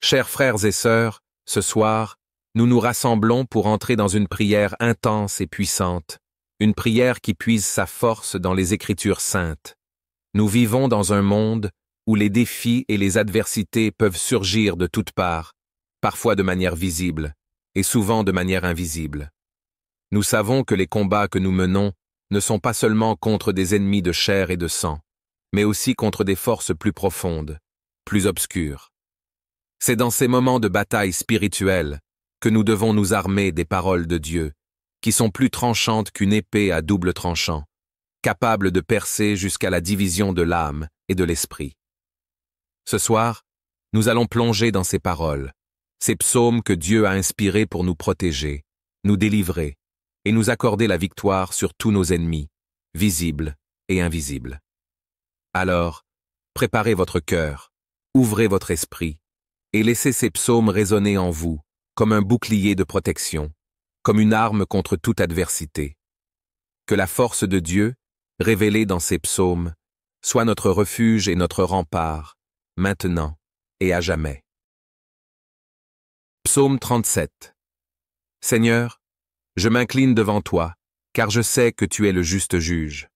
Chers frères et sœurs, ce soir, nous nous rassemblons pour entrer dans une prière intense et puissante, une prière qui puise sa force dans les Écritures saintes. Nous vivons dans un monde où les défis et les adversités peuvent surgir de toutes parts, parfois de manière visible, et souvent de manière invisible. Nous savons que les combats que nous menons ne sont pas seulement contre des ennemis de chair et de sang, mais aussi contre des forces plus profondes, plus obscures. C'est dans ces moments de bataille spirituelle que nous devons nous armer des paroles de Dieu, qui sont plus tranchantes qu'une épée à double tranchant, capables de percer jusqu'à la division de l'âme et de l'esprit. Ce soir, nous allons plonger dans ces paroles, ces psaumes que Dieu a inspirés pour nous protéger, nous délivrer et nous accorder la victoire sur tous nos ennemis, visibles et invisibles. Alors, préparez votre cœur, ouvrez votre esprit, et laissez ces psaumes résonner en vous, comme un bouclier de protection, comme une arme contre toute adversité. Que la force de Dieu, révélée dans ces psaumes, soit notre refuge et notre rempart, maintenant et à jamais. Psaume 37. Seigneur, je m'incline devant toi, car je sais que tu es le juste juge.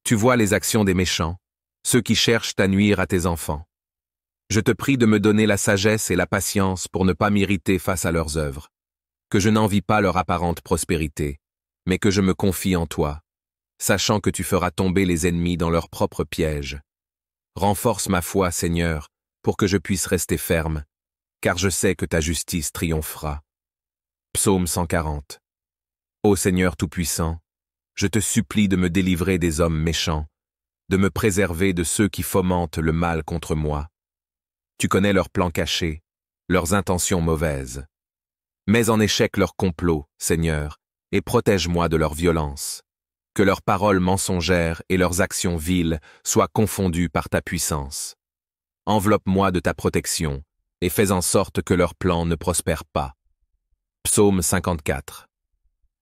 Tu vois les actions des méchants, ceux qui cherchent à nuire à tes enfants. Je te prie de me donner la sagesse et la patience pour ne pas m'irriter face à leurs œuvres, que je n'envie pas leur apparente prospérité, mais que je me confie en toi, sachant que tu feras tomber les ennemis dans leurs propres pièges. Renforce ma foi, Seigneur, pour que je puisse rester ferme, car je sais que ta justice triomphera. Psaume 140. Ô Seigneur Tout-Puissant, je te supplie de me délivrer des hommes méchants, de me préserver de ceux qui fomentent le mal contre moi. Tu connais leurs plans cachés, leurs intentions mauvaises. Mets en échec leurs complots, Seigneur, et protège-moi de leur violence. Que leurs paroles mensongères et leurs actions viles soient confondues par ta puissance. Enveloppe-moi de ta protection, et fais en sorte que leurs plans ne prospèrent pas. Psaume 54.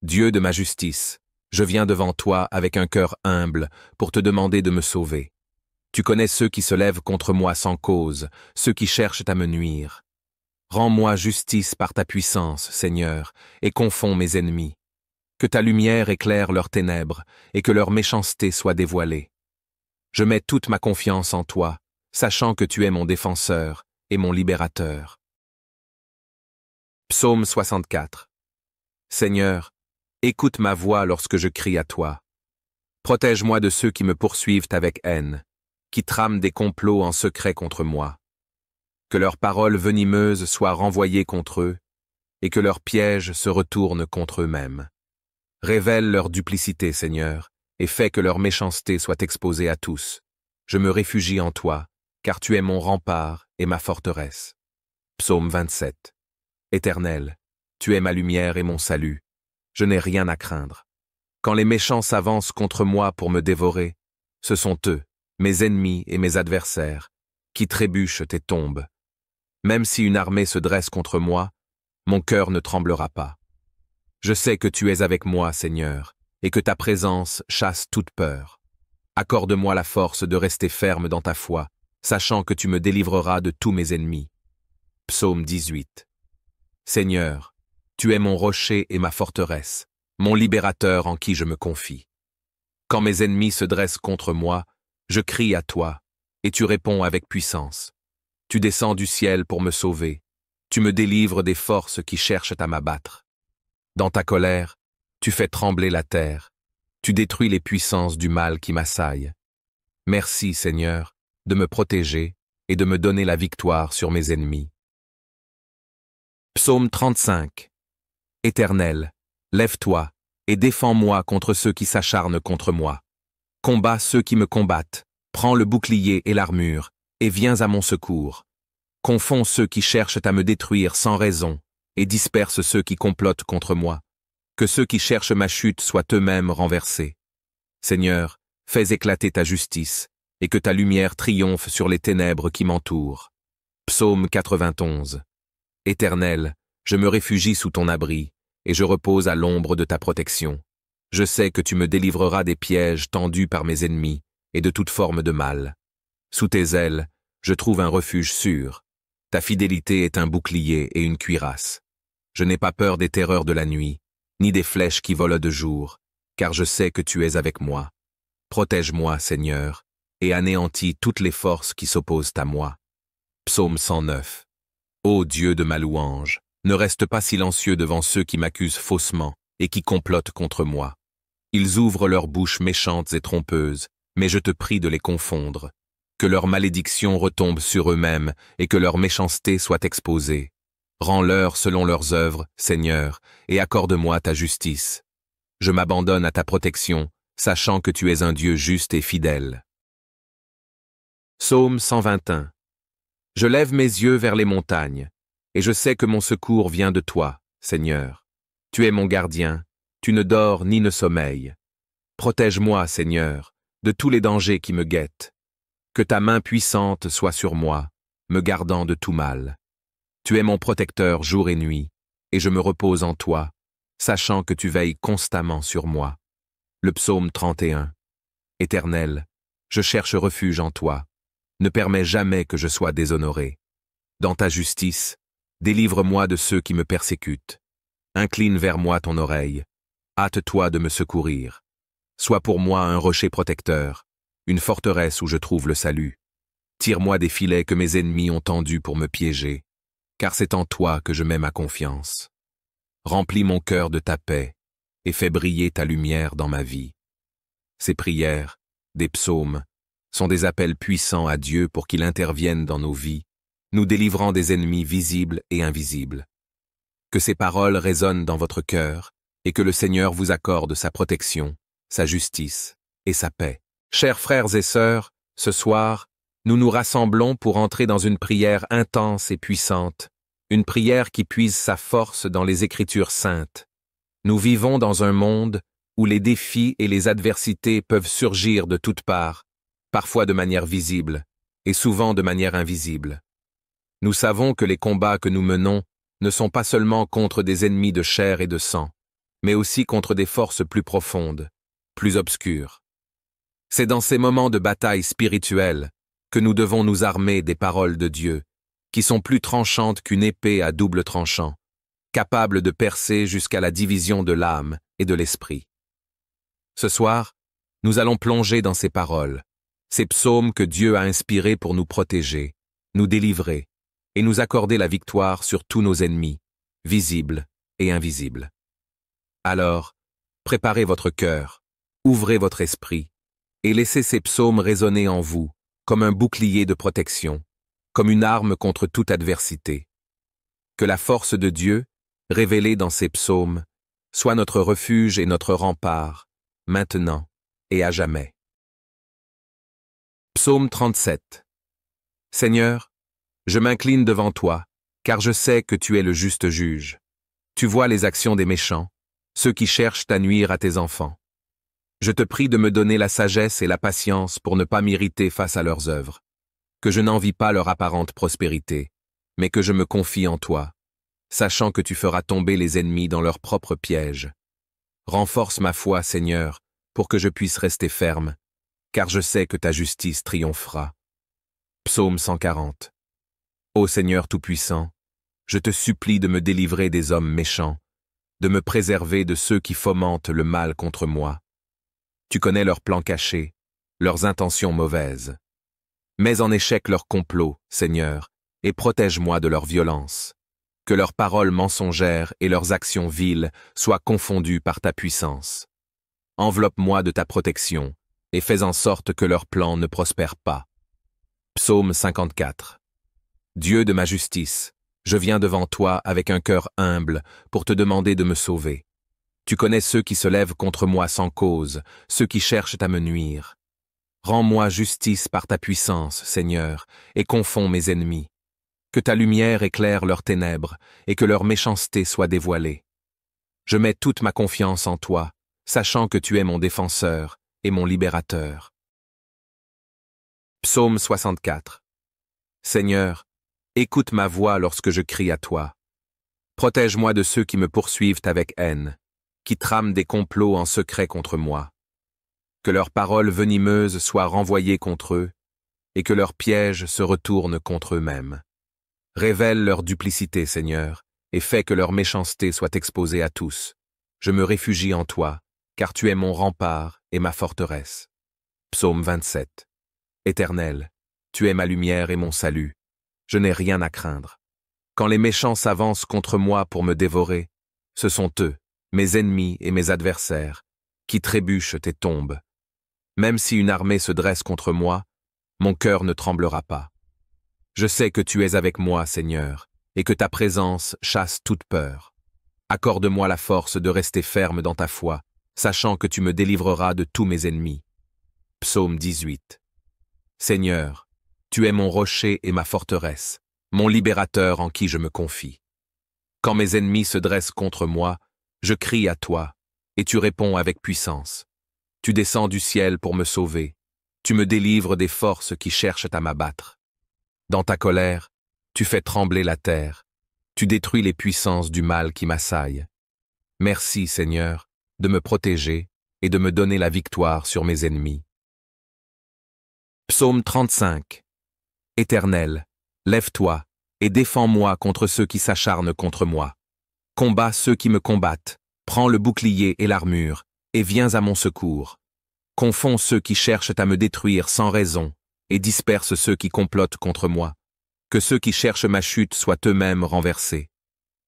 Dieu de ma justice, je viens devant toi avec un cœur humble pour te demander de me sauver. Tu connais ceux qui se lèvent contre moi sans cause, ceux qui cherchent à me nuire. Rends-moi justice par ta puissance, Seigneur, et confonds mes ennemis. Que ta lumière éclaire leurs ténèbres, et que leur méchanceté soit dévoilée. Je mets toute ma confiance en toi, sachant que tu es mon défenseur et mon libérateur. Psaume 64. Seigneur, écoute ma voix lorsque je crie à toi. Protège-moi de ceux qui me poursuivent avec haine, qui trament des complots en secret contre moi. Que leurs paroles venimeuses soient renvoyées contre eux, et que leurs pièges se retournent contre eux-mêmes. Révèle leur duplicité, Seigneur, et fais que leur méchanceté soit exposée à tous. Je me réfugie en toi, car tu es mon rempart et ma forteresse. Psaume 27. Éternel, tu es ma lumière et mon salut. Je n'ai rien à craindre. Quand les méchants s'avancent contre moi pour me dévorer, ce sont eux, mes ennemis et mes adversaires, qui trébuchent et tombent. Même si une armée se dresse contre moi, mon cœur ne tremblera pas. Je sais que tu es avec moi, Seigneur, et que ta présence chasse toute peur. Accorde-moi la force de rester ferme dans ta foi, sachant que tu me délivreras de tous mes ennemis. Psaume 18. Seigneur, tu es mon rocher et ma forteresse, mon libérateur en qui je me confie. Quand mes ennemis se dressent contre moi, je crie à toi, et tu réponds avec puissance. Tu descends du ciel pour me sauver. Tu me délivres des forces qui cherchent à m'abattre. Dans ta colère, tu fais trembler la terre. Tu détruis les puissances du mal qui m'assaillent. Merci, Seigneur, de me protéger et de me donner la victoire sur mes ennemis. Psaume 35. Éternel, lève-toi et défends-moi contre ceux qui s'acharnent contre moi. Combats ceux qui me combattent, prends le bouclier et l'armure, et viens à mon secours. Confonds ceux qui cherchent à me détruire sans raison, et disperse ceux qui complotent contre moi. Que ceux qui cherchent ma chute soient eux-mêmes renversés. Seigneur, fais éclater ta justice, et que ta lumière triomphe sur les ténèbres qui m'entourent. Psaume 91. Éternel, je me réfugie sous ton abri, et je repose à l'ombre de ta protection. Je sais que tu me délivreras des pièges tendus par mes ennemis, et de toute forme de mal. Sous tes ailes, je trouve un refuge sûr. Ta fidélité est un bouclier et une cuirasse. Je n'ai pas peur des terreurs de la nuit, ni des flèches qui volent de jour, car je sais que tu es avec moi. Protège-moi, Seigneur, et anéantis toutes les forces qui s'opposent à moi. Psaume 109. Ô Dieu de ma louange, ne reste pas silencieux devant ceux qui m'accusent faussement et qui complotent contre moi. Ils ouvrent leurs bouches méchantes et trompeuses, mais je te prie de les confondre. Que leur malédiction retombe sur eux-mêmes et que leur méchanceté soit exposée. Rends-leur selon leurs œuvres, Seigneur, et accorde-moi ta justice. Je m'abandonne à ta protection, sachant que tu es un Dieu juste et fidèle. Psaume 121. Je lève mes yeux vers les montagnes, et je sais que mon secours vient de toi, Seigneur. Tu es mon gardien, tu ne dors ni ne sommeilles. Protège-moi, Seigneur, de tous les dangers qui me guettent. Que ta main puissante soit sur moi, me gardant de tout mal. Tu es mon protecteur jour et nuit, et je me repose en toi, sachant que tu veilles constamment sur moi. Le psaume 31. Éternel, je cherche refuge en toi. Ne permets jamais que je sois déshonoré. Dans ta justice, délivre-moi de ceux qui me persécutent. Incline vers moi ton oreille. Hâte-toi de me secourir. Sois pour moi un rocher protecteur, une forteresse où je trouve le salut. Tire-moi des filets que mes ennemis ont tendus pour me piéger, car c'est en toi que je mets ma confiance. Remplis mon cœur de ta paix et fais briller ta lumière dans ma vie. Ces prières, des psaumes, sont des appels puissants à Dieu pour qu'il intervienne dans nos vies, nous délivrant des ennemis visibles et invisibles. Que ces paroles résonnent dans votre cœur et que le Seigneur vous accorde sa protection, sa justice et sa paix. Chers frères et sœurs, ce soir, nous nous rassemblons pour entrer dans une prière intense et puissante, une prière qui puise sa force dans les Écritures saintes. Nous vivons dans un monde où les défis et les adversités peuvent surgir de toutes parts, parfois de manière visible et souvent de manière invisible. Nous savons que les combats que nous menons ne sont pas seulement contre des ennemis de chair et de sang, mais aussi contre des forces plus profondes, plus obscures. C'est dans ces moments de bataille spirituelle que nous devons nous armer des paroles de Dieu, qui sont plus tranchantes qu'une épée à double tranchant, capables de percer jusqu'à la division de l'âme et de l'esprit. Ce soir, nous allons plonger dans ces paroles, ces psaumes que Dieu a inspirés pour nous protéger, nous délivrer et nous accorder la victoire sur tous nos ennemis, visibles et invisibles. Alors, préparez votre cœur, ouvrez votre esprit et laissez ces psaumes résonner en vous comme un bouclier de protection, comme une arme contre toute adversité. Que la force de Dieu, révélée dans ces psaumes, soit notre refuge et notre rempart, maintenant et à jamais. Psaume 37. Seigneur, je m'incline devant toi, car je sais que tu es le juste juge. Tu vois les actions des méchants, ceux qui cherchent à nuire à tes enfants. Je te prie de me donner la sagesse et la patience pour ne pas m'irriter face à leurs œuvres, que je n'envie pas leur apparente prospérité, mais que je me confie en toi, sachant que tu feras tomber les ennemis dans leurs propres pièges. Renforce ma foi, Seigneur, pour que je puisse rester ferme, car je sais que ta justice triomphera. Psaume 140. Ô Seigneur Tout-Puissant, je te supplie de me délivrer des hommes méchants, de me préserver de ceux qui fomentent le mal contre moi. Tu connais leurs plans cachés, leurs intentions mauvaises. Mets en échec leurs complots, Seigneur, et protège-moi de leur violence. Que leurs paroles mensongères et leurs actions viles soient confondues par ta puissance. Enveloppe-moi de ta protection, et fais en sorte que leurs plans ne prospèrent pas. Psaume 54. Dieu de ma justice, je viens devant toi avec un cœur humble pour te demander de me sauver. Tu connais ceux qui se lèvent contre moi sans cause, ceux qui cherchent à me nuire. Rends-moi justice par ta puissance, Seigneur, et confonds mes ennemis. Que ta lumière éclaire leurs ténèbres, et que leur méchanceté soit dévoilée. Je mets toute ma confiance en toi, sachant que tu es mon défenseur et mon libérateur. Psaume 64. Seigneur, écoute ma voix lorsque je crie à toi. Protège-moi de ceux qui me poursuivent avec haine, qui trament des complots en secret contre moi. Que leurs paroles venimeuses soient renvoyées contre eux, et que leurs pièges se retournent contre eux-mêmes. Révèle leur duplicité, Seigneur, et fais que leur méchanceté soit exposée à tous. Je me réfugie en toi, car tu es mon rempart et ma forteresse. Psaume 27. Éternel, tu es ma lumière et mon salut. Je n'ai rien à craindre. Quand les méchants s'avancent contre moi pour me dévorer, ce sont eux, mes ennemis et mes adversaires, qui trébuchent et tombent. Même si une armée se dresse contre moi, mon cœur ne tremblera pas. Je sais que tu es avec moi, Seigneur, et que ta présence chasse toute peur. Accorde-moi la force de rester ferme dans ta foi, sachant que tu me délivreras de tous mes ennemis. Psaume 18. Seigneur, tu es mon rocher et ma forteresse, mon libérateur en qui je me confie. Quand mes ennemis se dressent contre moi, je crie à toi, et tu réponds avec puissance. Tu descends du ciel pour me sauver. Tu me délivres des forces qui cherchent à m'abattre. Dans ta colère, tu fais trembler la terre. Tu détruis les puissances du mal qui m'assaillent. Merci, Seigneur, de me protéger et de me donner la victoire sur mes ennemis. Psaume 35. Éternel, lève-toi et défends-moi contre ceux qui s'acharnent contre moi. Combats ceux qui me combattent, prends le bouclier et l'armure, et viens à mon secours. Confonds ceux qui cherchent à me détruire sans raison, et disperse ceux qui complotent contre moi. Que ceux qui cherchent ma chute soient eux-mêmes renversés.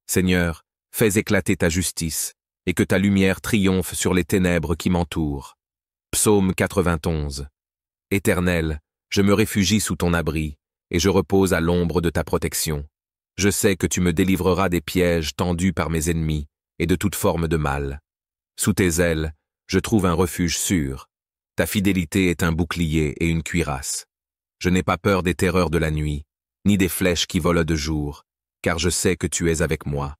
Seigneur, fais éclater ta justice, et que ta lumière triomphe sur les ténèbres qui m'entourent. Psaume 91. Éternel, je me réfugie sous ton abri, et je repose à l'ombre de ta protection. Je sais que tu me délivreras des pièges tendus par mes ennemis, et de toute forme de mal. Sous tes ailes, je trouve un refuge sûr. Ta fidélité est un bouclier et une cuirasse. Je n'ai pas peur des terreurs de la nuit, ni des flèches qui volent de jour, car je sais que tu es avec moi.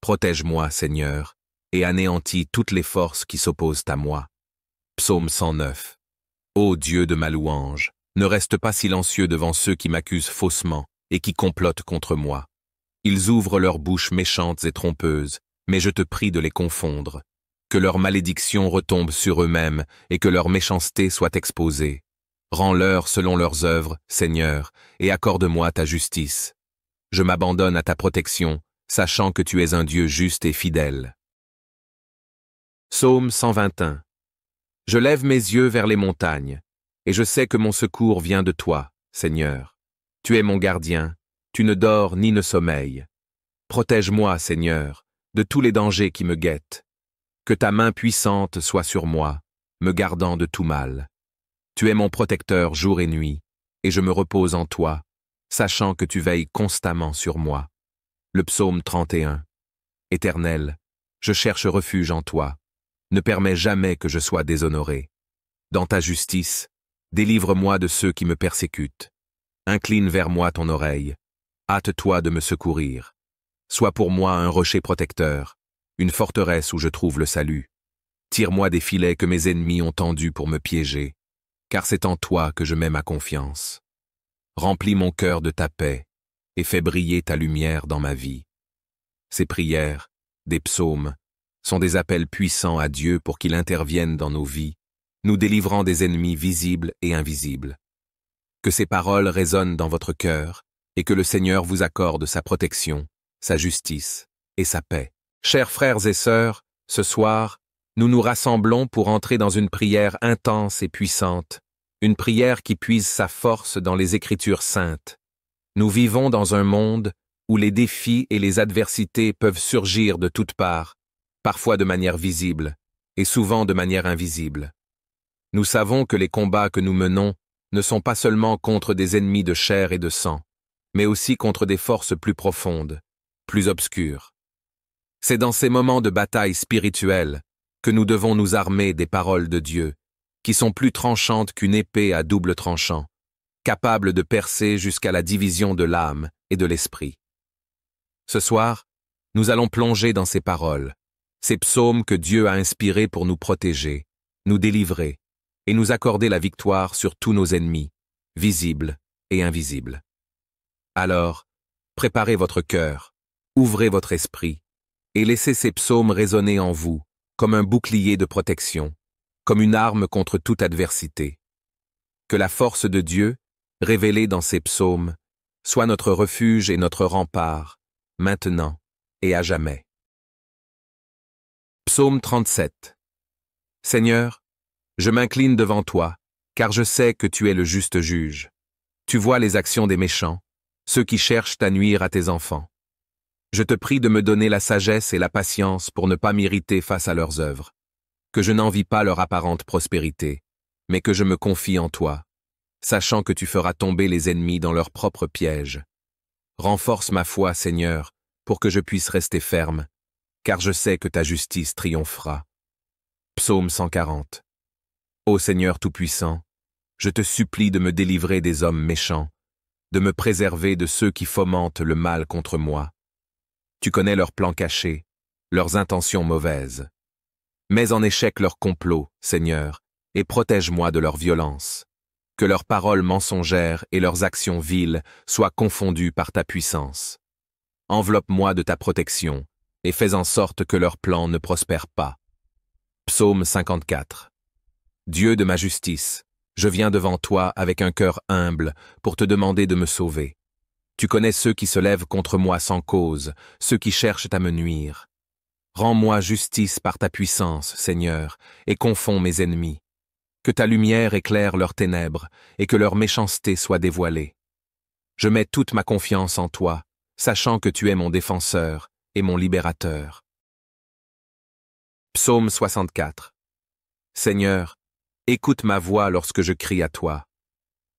Protège-moi, Seigneur, et anéantis toutes les forces qui s'opposent à moi. Psaume 109. Ô Dieu de ma louange, ne reste pas silencieux devant ceux qui m'accusent faussement et qui complotent contre moi. Ils ouvrent leurs bouches méchantes et trompeuses, mais je te prie de les confondre. Que leur malédiction retombe sur eux-mêmes et que leur méchanceté soit exposée. Rends-leur selon leurs œuvres, Seigneur, et accorde-moi ta justice. Je m'abandonne à ta protection, sachant que tu es un Dieu juste et fidèle. Psaume 121. Je lève mes yeux vers les montagnes, et je sais que mon secours vient de toi, Seigneur. Tu es mon gardien, tu ne dors ni ne sommeilles. Protège-moi, Seigneur, de tous les dangers qui me guettent. Que ta main puissante soit sur moi, me gardant de tout mal. Tu es mon protecteur jour et nuit, et je me repose en toi, sachant que tu veilles constamment sur moi. Le psaume 31. Éternel, je cherche refuge en toi. Ne permets jamais que je sois déshonoré. Dans ta justice, délivre-moi de ceux qui me persécutent. Incline vers moi ton oreille. Hâte-toi de me secourir. Sois pour moi un rocher protecteur, une forteresse où je trouve le salut. Tire-moi des filets que mes ennemis ont tendus pour me piéger, car c'est en toi que je mets ma confiance. Remplis mon cœur de ta paix et fais briller ta lumière dans ma vie. Ces prières, des psaumes, sont des appels puissants à Dieu pour qu'il intervienne dans nos vies, nous délivrant des ennemis visibles et invisibles. Que ces paroles résonnent dans votre cœur et que le Seigneur vous accorde sa protection, sa justice et sa paix. Chers frères et sœurs, ce soir, nous nous rassemblons pour entrer dans une prière intense et puissante, une prière qui puise sa force dans les Écritures saintes. Nous vivons dans un monde où les défis et les adversités peuvent surgir de toutes parts, parfois de manière visible et souvent de manière invisible. Nous savons que les combats que nous menons ne sont pas seulement contre des ennemis de chair et de sang, mais aussi contre des forces plus profondes, plus obscures. C'est dans ces moments de bataille spirituelle que nous devons nous armer des paroles de Dieu, qui sont plus tranchantes qu'une épée à double tranchant, capables de percer jusqu'à la division de l'âme et de l'esprit. Ce soir, nous allons plonger dans ces paroles, ces psaumes que Dieu a inspirés pour nous protéger, nous délivrer et nous accorder la victoire sur tous nos ennemis, visibles et invisibles. Alors, préparez votre cœur, ouvrez votre esprit, et laissez ces psaumes résonner en vous comme un bouclier de protection, comme une arme contre toute adversité. Que la force de Dieu, révélée dans ces psaumes, sois notre refuge et notre rempart, maintenant et à jamais. Psaume 37. Seigneur, je m'incline devant toi, car je sais que tu es le juste juge. Tu vois les actions des méchants, ceux qui cherchent à nuire à tes enfants. Je te prie de me donner la sagesse et la patience pour ne pas m'irriter face à leurs œuvres, que je n'envie pas leur apparente prospérité, mais que je me confie en toi, sachant que tu feras tomber les ennemis dans leurs propres pièges. Renforce ma foi, Seigneur, pour que je puisse rester ferme, car je sais que ta justice triomphera. Psaume 140. Ô Seigneur Tout-Puissant, je te supplie de me délivrer des hommes méchants, de me préserver de ceux qui fomentent le mal contre moi. Tu connais leurs plans cachés, leurs intentions mauvaises. Mets en échec leurs complots, Seigneur, et protège-moi de leur violence. Que leurs paroles mensongères et leurs actions viles soient confondues par ta puissance. Enveloppe-moi de ta protection, et fais en sorte que leurs plans ne prospèrent pas. Psaume 54. Dieu de ma justice, je viens devant toi avec un cœur humble pour te demander de me sauver. Tu connais ceux qui se lèvent contre moi sans cause, ceux qui cherchent à me nuire. Rends-moi justice par ta puissance, Seigneur, et confonds mes ennemis. Que ta lumière éclaire leurs ténèbres et que leur méchanceté soit dévoilée. Je mets toute ma confiance en toi, sachant que tu es mon défenseur et mon libérateur. Psaume 64. Seigneur, écoute ma voix lorsque je crie à toi.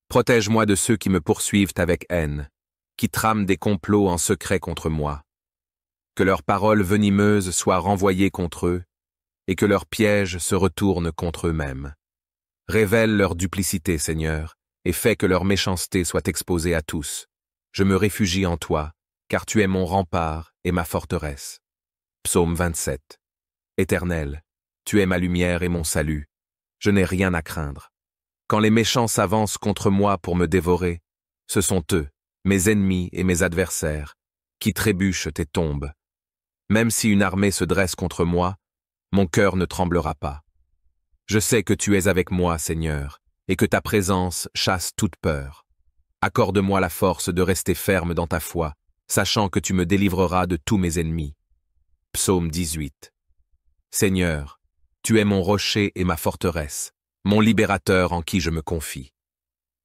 Protège-moi de ceux qui me poursuivent avec haine, qui trament des complots en secret contre moi. Que leurs paroles venimeuses soient renvoyées contre eux, et que leurs pièges se retournent contre eux-mêmes. Révèle leur duplicité, Seigneur, et fais que leur méchanceté soit exposée à tous. Je me réfugie en toi, car tu es mon rempart et ma forteresse. Psaume 27. Éternel, tu es ma lumière et mon salut. Je n'ai rien à craindre. Quand les méchants s'avancent contre moi pour me dévorer, ce sont eux, mes ennemis et mes adversaires, qui trébuchent et tombent. Même si une armée se dresse contre moi, mon cœur ne tremblera pas. Je sais que tu es avec moi, Seigneur, et que ta présence chasse toute peur. Accorde-moi la force de rester ferme dans ta foi, sachant que tu me délivreras de tous mes ennemis. Psaume 18. Seigneur, tu es mon rocher et ma forteresse, mon libérateur en qui je me confie.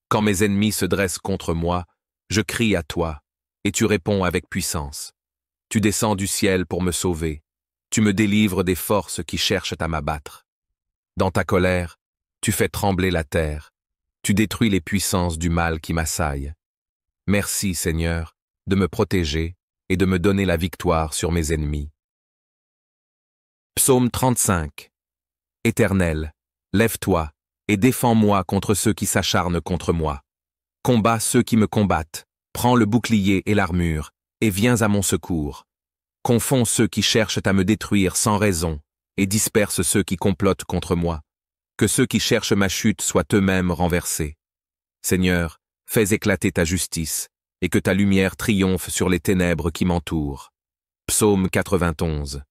Quand mes ennemis se dressent contre moi, je crie à toi, et tu réponds avec puissance. Tu descends du ciel pour me sauver, tu me délivres des forces qui cherchent à m'abattre. Dans ta colère, tu fais trembler la terre, tu détruis les puissances du mal qui m'assaillent. Merci, Seigneur, de me protéger et de me donner la victoire sur mes ennemis. Psaume 35. Éternel, lève-toi et défends-moi contre ceux qui s'acharnent contre moi. Combats ceux qui me combattent, prends le bouclier et l'armure, et viens à mon secours. Confonds ceux qui cherchent à me détruire sans raison, et disperse ceux qui complotent contre moi. Que ceux qui cherchent ma chute soient eux-mêmes renversés. Seigneur, fais éclater ta justice, et que ta lumière triomphe sur les ténèbres qui m'entourent. Psaume 91.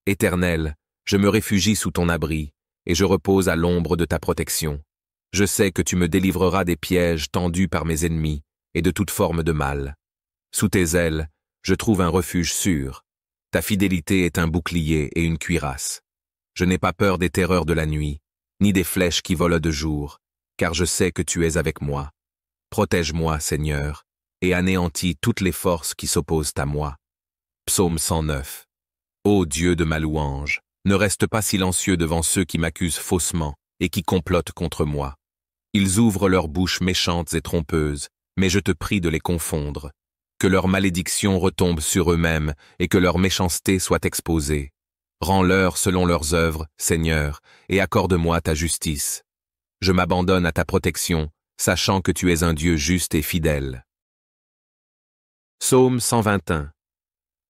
Éternel, je me réfugie sous ton abri, et je repose à l'ombre de ta protection. Je sais que tu me délivreras des pièges tendus par mes ennemis, et de toute forme de mal. Sous tes ailes, je trouve un refuge sûr. Ta fidélité est un bouclier et une cuirasse. Je n'ai pas peur des terreurs de la nuit, ni des flèches qui volent de jour, car je sais que tu es avec moi. Protège-moi, Seigneur, et anéantis toutes les forces qui s'opposent à moi. Psaume 109. Ô Dieu de ma louange, ne reste pas silencieux devant ceux qui m'accusent faussement et qui complotent contre moi. Ils ouvrent leurs bouches méchantes et trompeuses, mais je te prie de les confondre. Que leur malédiction retombe sur eux-mêmes et que leur méchanceté soit exposée. Rends-leur selon leurs œuvres, Seigneur, et accorde-moi ta justice. Je m'abandonne à ta protection, sachant que tu es un Dieu juste et fidèle. Psaume 121.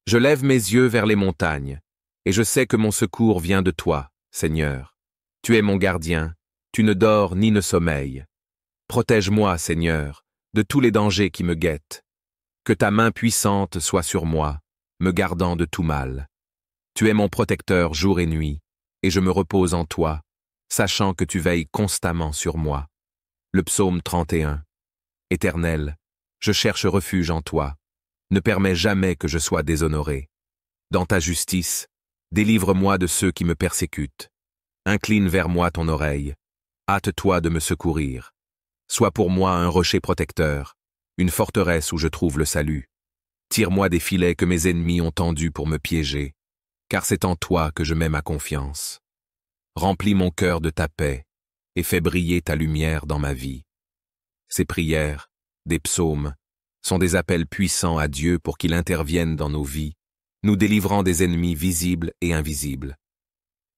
Je lève mes yeux vers les montagnes, et je sais que mon secours vient de toi, Seigneur. Tu es mon gardien, tu ne dors ni ne sommeilles. Protège-moi, Seigneur, de tous les dangers qui me guettent. Que ta main puissante soit sur moi, me gardant de tout mal. Tu es mon protecteur jour et nuit, et je me repose en toi, sachant que tu veilles constamment sur moi. Le psaume 31. Éternel, je cherche refuge en toi. Ne permets jamais que je sois déshonoré. Dans ta justice, délivre-moi de ceux qui me persécutent. Incline vers moi ton oreille. Hâte-toi de me secourir. Sois pour moi un rocher protecteur, une forteresse où je trouve le salut. Tire-moi des filets que mes ennemis ont tendus pour me piéger, car c'est en toi que je mets ma confiance. Remplis mon cœur de ta paix et fais briller ta lumière dans ma vie. Ces prières, des psaumes, sont des appels puissants à Dieu pour qu'il intervienne dans nos vies, nous délivrant des ennemis visibles et invisibles.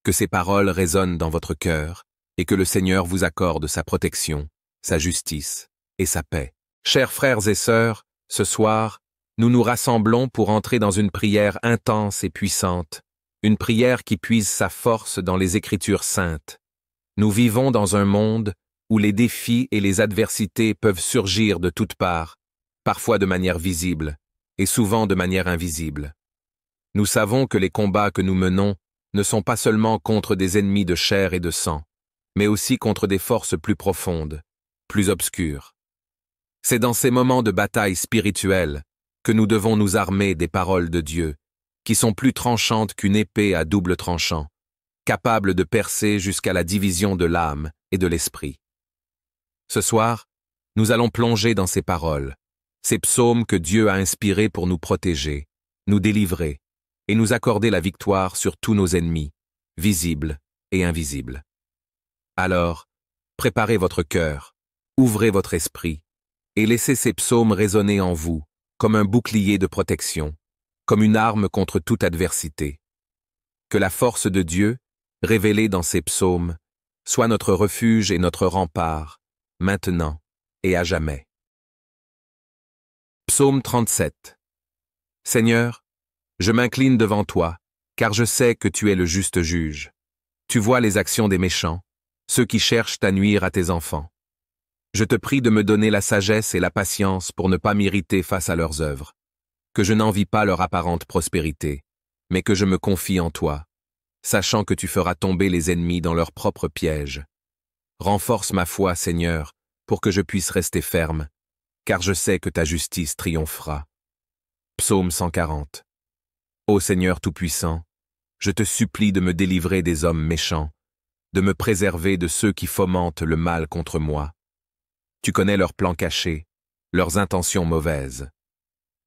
Que ces paroles résonnent dans votre cœur et que le Seigneur vous accorde sa protection, sa justice et sa paix. Chers frères et sœurs, ce soir, nous nous rassemblons pour entrer dans une prière intense et puissante, une prière qui puise sa force dans les Écritures saintes. Nous vivons dans un monde où les défis et les adversités peuvent surgir de toutes parts, parfois de manière visible et souvent de manière invisible. Nous savons que les combats que nous menons ne sont pas seulement contre des ennemis de chair et de sang, mais aussi contre des forces plus profondes, plus obscures. C'est dans ces moments de bataille spirituelle que nous devons nous armer des paroles de Dieu, qui sont plus tranchantes qu'une épée à double tranchant, capables de percer jusqu'à la division de l'âme et de l'esprit. Ce soir, nous allons plonger dans ces paroles, ces psaumes que Dieu a inspirés pour nous protéger, nous délivrer et nous accorder la victoire sur tous nos ennemis, visibles et invisibles. Alors, préparez votre cœur, ouvrez votre esprit et laissez ces psaumes résonner en vous comme un bouclier de protection, comme une arme contre toute adversité. Que la force de Dieu, révélée dans ces psaumes, soit notre refuge et notre rempart, maintenant et à jamais. Psaume 37. Seigneur, je m'incline devant toi, car je sais que tu es le juste juge. Tu vois les actions des méchants, ceux qui cherchent à nuire à tes enfants. Je te prie de me donner la sagesse et la patience pour ne pas m'irriter face à leurs œuvres, que je n'envie pas leur apparente prospérité, mais que je me confie en toi, sachant que tu feras tomber les ennemis dans leurs propres pièges. Renforce ma foi, Seigneur, pour que je puisse rester ferme, car je sais que ta justice triomphera. Psaume 140. Ô Seigneur Tout-Puissant, je te supplie de me délivrer des hommes méchants, de me préserver de ceux qui fomentent le mal contre moi. Tu connais leurs plans cachés, leurs intentions mauvaises.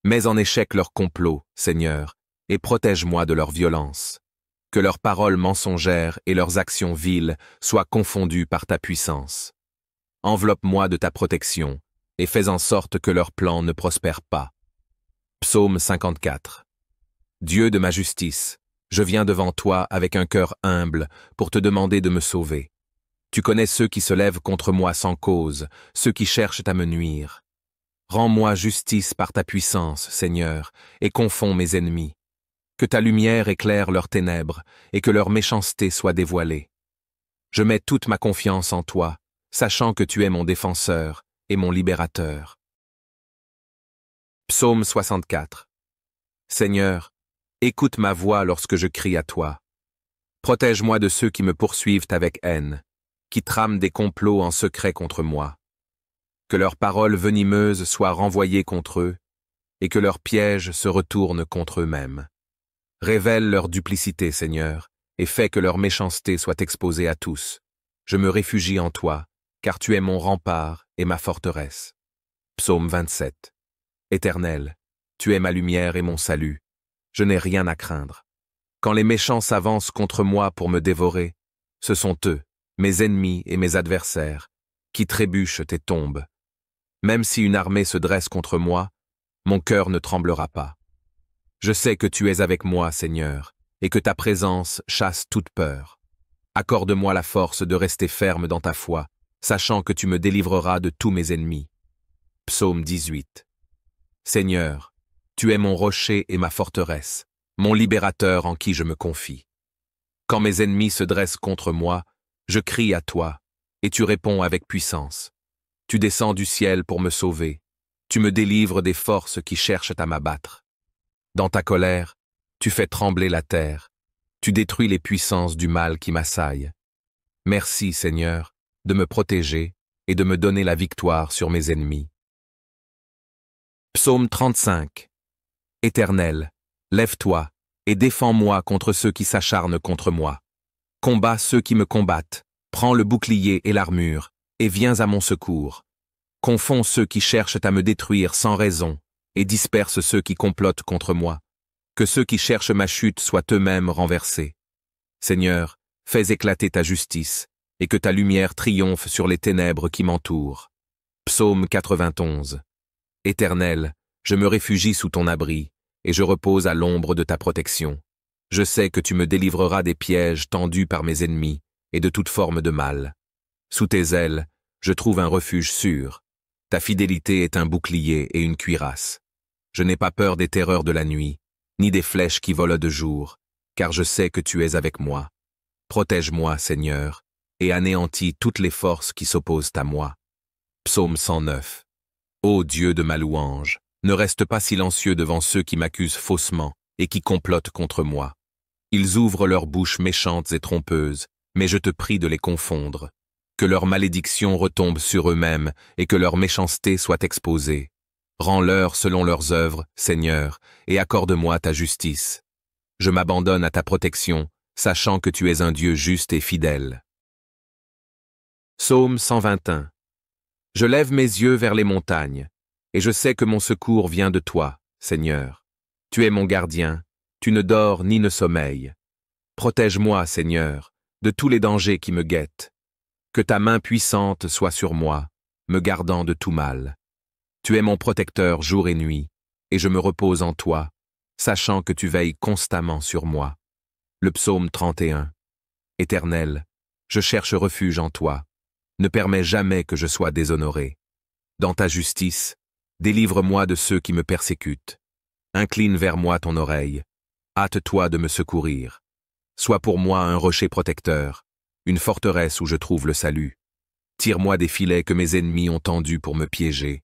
Mets en échec leurs complots, Seigneur, et protège-moi de leur violence. Que leurs paroles mensongères et leurs actions viles soient confondues par ta puissance. Enveloppe-moi de ta protection, et fais en sorte que leurs plans ne prospèrent pas. Psaume 54. Dieu de ma justice, je viens devant toi avec un cœur humble pour te demander de me sauver. Tu connais ceux qui se lèvent contre moi sans cause, ceux qui cherchent à me nuire. Rends-moi justice par ta puissance, Seigneur, et confonds mes ennemis. Que ta lumière éclaire leurs ténèbres et que leur méchanceté soit dévoilée. Je mets toute ma confiance en toi, sachant que tu es mon défenseur et mon libérateur. Psaume 64. Seigneur, écoute ma voix lorsque je crie à toi. Protège-moi de ceux qui me poursuivent avec haine, qui trament des complots en secret contre moi. Que leurs paroles venimeuses soient renvoyées contre eux, et que leurs pièges se retournent contre eux-mêmes. Révèle leur duplicité, Seigneur, et fais que leur méchanceté soit exposée à tous. Je me réfugie en toi, car tu es mon rempart et ma forteresse. Psaume 27. Éternel, tu es ma lumière et mon salut. Je n'ai rien à craindre. Quand les méchants s'avancent contre moi pour me dévorer, ce sont eux, mes ennemis et mes adversaires, qui trébuchent et tombent. Même si une armée se dresse contre moi, mon cœur ne tremblera pas. Je sais que tu es avec moi, Seigneur, et que ta présence chasse toute peur. Accorde-moi la force de rester ferme dans ta foi, sachant que tu me délivreras de tous mes ennemis. Psaume 18. Seigneur, tu es mon rocher et ma forteresse, mon libérateur en qui je me confie. Quand mes ennemis se dressent contre moi, je crie à toi, et tu réponds avec puissance. Tu descends du ciel pour me sauver. Tu me délivres des forces qui cherchent à m'abattre. Dans ta colère, tu fais trembler la terre. Tu détruis les puissances du mal qui m'assaillent. Merci, Seigneur, de me protéger et de me donner la victoire sur mes ennemis. Psaume 35. Éternel, lève-toi, et défends-moi contre ceux qui s'acharnent contre moi. Combats ceux qui me combattent, prends le bouclier et l'armure, et viens à mon secours. Confonds ceux qui cherchent à me détruire sans raison, et disperse ceux qui complotent contre moi. Que ceux qui cherchent ma chute soient eux-mêmes renversés. Seigneur, fais éclater ta justice, et que ta lumière triomphe sur les ténèbres qui m'entourent. Psaume 91. Éternel, je me réfugie sous ton abri, et je repose à l'ombre de ta protection. Je sais que tu me délivreras des pièges tendus par mes ennemis, et de toute forme de mal. Sous tes ailes, je trouve un refuge sûr. Ta fidélité est un bouclier et une cuirasse. Je n'ai pas peur des terreurs de la nuit, ni des flèches qui volent de jour, car je sais que tu es avec moi. Protège-moi, Seigneur, et anéantis toutes les forces qui s'opposent à moi. Psaume 109. Ô Dieu de ma louange, ne reste pas silencieux devant ceux qui m'accusent faussement et qui complotent contre moi. Ils ouvrent leurs bouches méchantes et trompeuses, mais je te prie de les confondre. Que leur malédiction retombe sur eux-mêmes et que leur méchanceté soit exposée. Rends-leur selon leurs œuvres, Seigneur, et accorde-moi ta justice. Je m'abandonne à ta protection, sachant que tu es un Dieu juste et fidèle. Psaume 121. Je lève mes yeux vers les montagnes, et je sais que mon secours vient de toi, Seigneur. Tu es mon gardien, tu ne dors ni ne sommeilles. Protège-moi, Seigneur, de tous les dangers qui me guettent. Que ta main puissante soit sur moi, me gardant de tout mal. Tu es mon protecteur jour et nuit, et je me repose en toi, sachant que tu veilles constamment sur moi. Le psaume 31. Éternel, je cherche refuge en toi. Ne permets jamais que je sois déshonoré. Dans ta justice, délivre-moi de ceux qui me persécutent. Incline vers moi ton oreille. Hâte-toi de me secourir. Sois pour moi un rocher protecteur, une forteresse où je trouve le salut. Tire-moi des filets que mes ennemis ont tendus pour me piéger,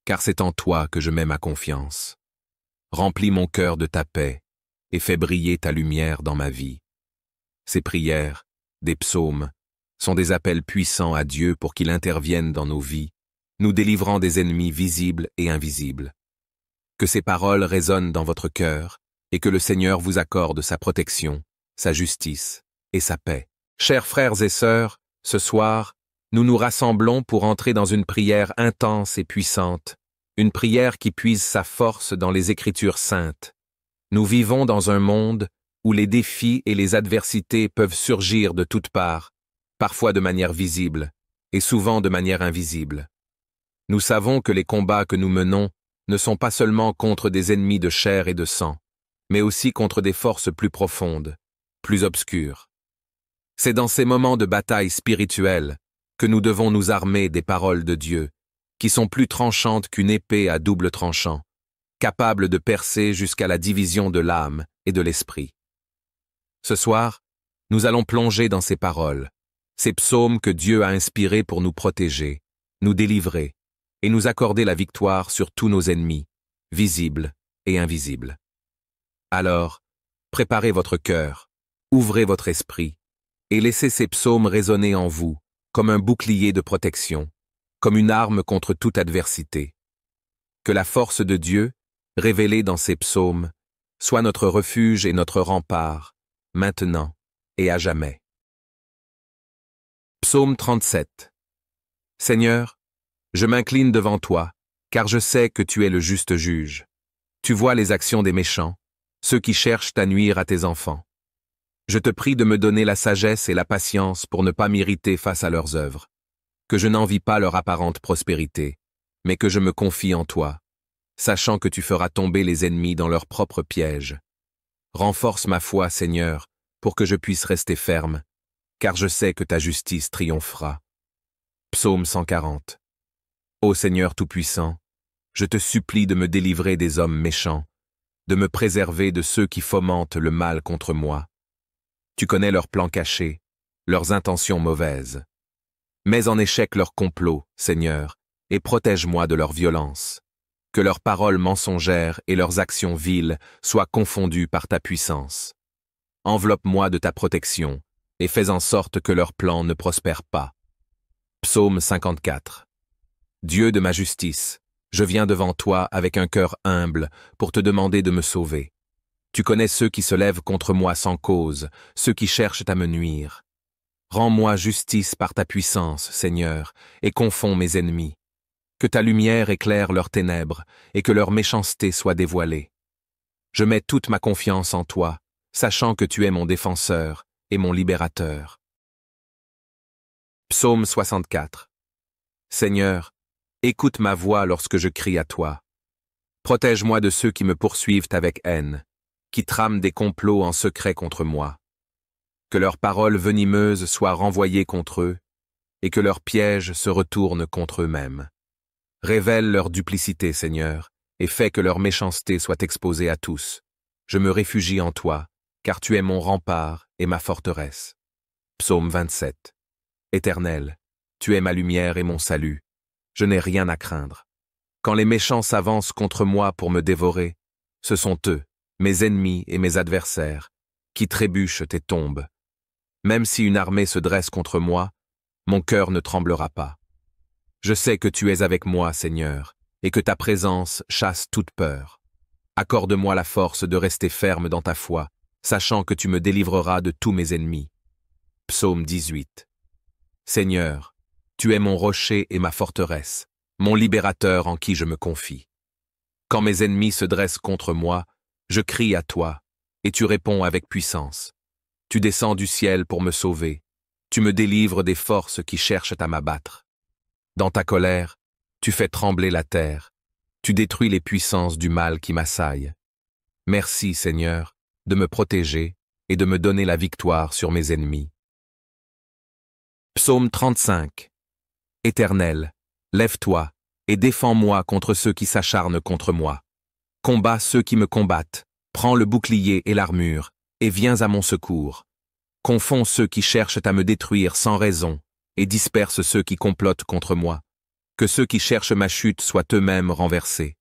car c'est en toi que je mets ma confiance. Remplis mon cœur de ta paix et fais briller ta lumière dans ma vie. Ces prières, des psaumes, sont des appels puissants à Dieu pour qu'il intervienne dans nos vies, nous délivrant des ennemis visibles et invisibles. Que ces paroles résonnent dans votre cœur et que le Seigneur vous accorde sa protection, sa justice et sa paix. Chers frères et sœurs, ce soir, nous nous rassemblons pour entrer dans une prière intense et puissante, une prière qui puise sa force dans les Écritures saintes. Nous vivons dans un monde où les défis et les adversités peuvent surgir de toutes parts, parfois de manière visible et souvent de manière invisible. Nous savons que les combats que nous menons ne sont pas seulement contre des ennemis de chair et de sang, mais aussi contre des forces plus profondes, plus obscures. C'est dans ces moments de bataille spirituelle que nous devons nous armer des paroles de Dieu, qui sont plus tranchantes qu'une épée à double tranchant, capables de percer jusqu'à la division de l'âme et de l'esprit. Ce soir, nous allons plonger dans ces paroles, ces psaumes que Dieu a inspirés pour nous protéger, nous délivrer et nous accorder la victoire sur tous nos ennemis, visibles et invisibles. Alors, préparez votre cœur, ouvrez votre esprit et laissez ces psaumes résonner en vous comme un bouclier de protection, comme une arme contre toute adversité. Que la force de Dieu, révélée dans ces psaumes, soit notre refuge et notre rempart, maintenant et à jamais. Psaume 37. Seigneur, je m'incline devant toi, car je sais que tu es le juste juge. Tu vois les actions des méchants, ceux qui cherchent à nuire à tes enfants. Je te prie de me donner la sagesse et la patience pour ne pas m'irriter face à leurs œuvres, que je n'envie pas leur apparente prospérité, mais que je me confie en toi, sachant que tu feras tomber les ennemis dans leurs propres pièges. Renforce ma foi, Seigneur, pour que je puisse rester ferme, car je sais que ta justice triomphera. Psaume 140. Ô Seigneur Tout-Puissant, je te supplie de me délivrer des hommes méchants, de me préserver de ceux qui fomentent le mal contre moi. Tu connais leurs plans cachés, leurs intentions mauvaises. Mets en échec leurs complots, Seigneur, et protège-moi de leur violence. Que leurs paroles mensongères et leurs actions viles soient confondues par ta puissance. Enveloppe-moi de ta protection, et fais en sorte que leurs plans ne prospèrent pas. Psaume 54. Dieu de ma justice, Je viens devant toi avec un cœur humble pour te demander de me sauver. Tu connais ceux qui se lèvent contre moi sans cause, ceux qui cherchent à me nuire. Rends-moi justice par ta puissance, Seigneur, et confonds mes ennemis. Que ta lumière éclaire leurs ténèbres, et que leur méchanceté soit dévoilée. Je mets toute ma confiance en toi, sachant que tu es mon défenseur et mon libérateur. Psaume 64. Seigneur, écoute ma voix lorsque je crie à toi. Protège-moi de ceux qui me poursuivent avec haine, qui trament des complots en secret contre moi. Que leurs paroles venimeuses soient renvoyées contre eux, et que leurs pièges se retournent contre eux-mêmes. Révèle leur duplicité, Seigneur, et fais que leur méchanceté soit exposée à tous. Je me réfugie en toi, car tu es mon rempart et ma forteresse. Psaume 27. Éternel, tu es ma lumière et mon salut. Je n'ai rien à craindre. Quand les méchants s'avancent contre moi pour me dévorer, ce sont eux, mes ennemis et mes adversaires, qui trébuchent et tombent. Même si une armée se dresse contre moi, mon cœur ne tremblera pas. Je sais que tu es avec moi, Seigneur, et que ta présence chasse toute peur. Accorde-moi la force de rester ferme dans ta foi, sachant que tu me délivreras de tous mes ennemis. Psaume 18. Seigneur, tu es mon rocher et ma forteresse, mon libérateur en qui je me confie. Quand mes ennemis se dressent contre moi, je crie à toi, et tu réponds avec puissance. Tu descends du ciel pour me sauver. Tu me délivres des forces qui cherchent à m'abattre. Dans ta colère, tu fais trembler la terre. Tu détruis les puissances du mal qui m'assaillent. Merci, Seigneur, de me protéger et de me donner la victoire sur mes ennemis. Psaume 35. Éternel, lève-toi et défends-moi contre ceux qui s'acharnent contre moi. Combats ceux qui me combattent, prends le bouclier et l'armure, et viens à mon secours. Confonds ceux qui cherchent à me détruire sans raison, et disperse ceux qui complotent contre moi. Que ceux qui cherchent ma chute soient eux-mêmes renversés.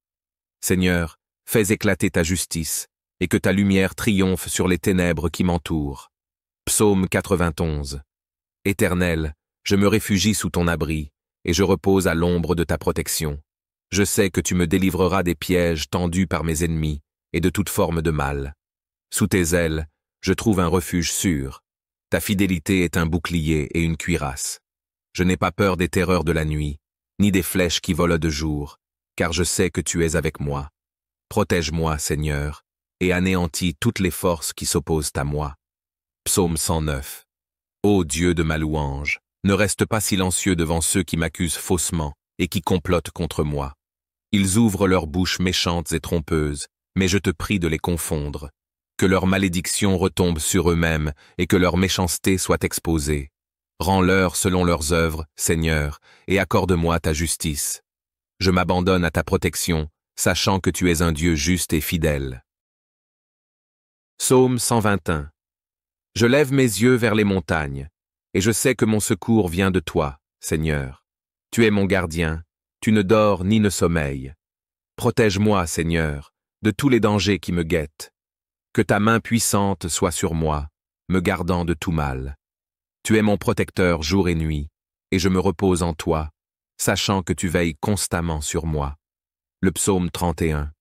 Seigneur, fais éclater ta justice, et que ta lumière triomphe sur les ténèbres qui m'entourent. Psaume 91. Éternel, je me réfugie sous ton abri, et je repose à l'ombre de ta protection. Je sais que tu me délivreras des pièges tendus par mes ennemis, et de toute forme de mal. Sous tes ailes, je trouve un refuge sûr. Ta fidélité est un bouclier et une cuirasse. Je n'ai pas peur des terreurs de la nuit, ni des flèches qui volent de jour, car je sais que tu es avec moi. Protège-moi, Seigneur, et anéantis toutes les forces qui s'opposent à moi. Psaume 109. Ô Dieu de ma louange, ne reste pas silencieux devant ceux qui m'accusent faussement et qui complotent contre moi. Ils ouvrent leurs bouches méchantes et trompeuses, mais je te prie de les confondre. Que leur malédiction retombe sur eux-mêmes et que leur méchanceté soit exposée. Rends-leur selon leurs œuvres, Seigneur, et accorde-moi ta justice. Je m'abandonne à ta protection, sachant que tu es un Dieu juste et fidèle. Psaume 121. Je lève mes yeux vers les montagnes, et je sais que mon secours vient de toi, Seigneur. Tu es mon gardien, tu ne dors ni ne sommeilles. Protège-moi, Seigneur, de tous les dangers qui me guettent. Que ta main puissante soit sur moi, me gardant de tout mal. Tu es mon protecteur jour et nuit, et je me repose en toi, sachant que tu veilles constamment sur moi. Le psaume 31.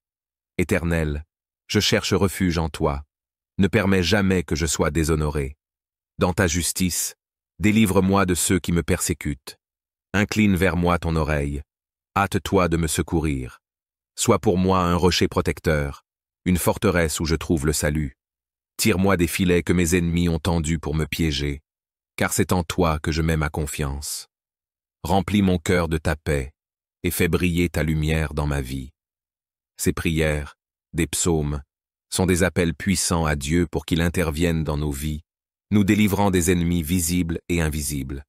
Éternel, je cherche refuge en toi. Ne permets jamais que je sois déshonoré. Dans ta justice, délivre-moi de ceux qui me persécutent. Incline vers moi ton oreille. Hâte-toi de me secourir. Sois pour moi un rocher protecteur, une forteresse où je trouve le salut. Tire-moi des filets que mes ennemis ont tendus pour me piéger, car c'est en toi que je mets ma confiance. Remplis mon cœur de ta paix et fais briller ta lumière dans ma vie. Ces prières, des psaumes, sont des appels puissants à Dieu pour qu'il intervienne dans nos vies, nous délivrant des ennemis visibles et invisibles.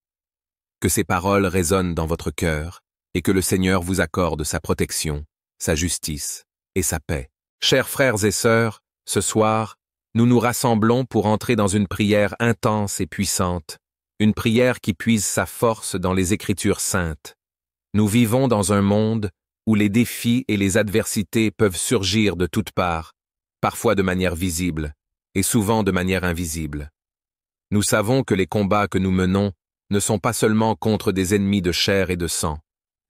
Que ces paroles résonnent dans votre cœur et que le Seigneur vous accorde sa protection, sa justice et sa paix. Chers frères et sœurs, ce soir, nous nous rassemblons pour entrer dans une prière intense et puissante, une prière qui puise sa force dans les Écritures saintes. Nous vivons dans un monde où les défis et les adversités peuvent surgir de toutes parts, parfois de manière visible et souvent de manière invisible. Nous savons que les combats que nous menons ne sont pas seulement contre des ennemis de chair et de sang,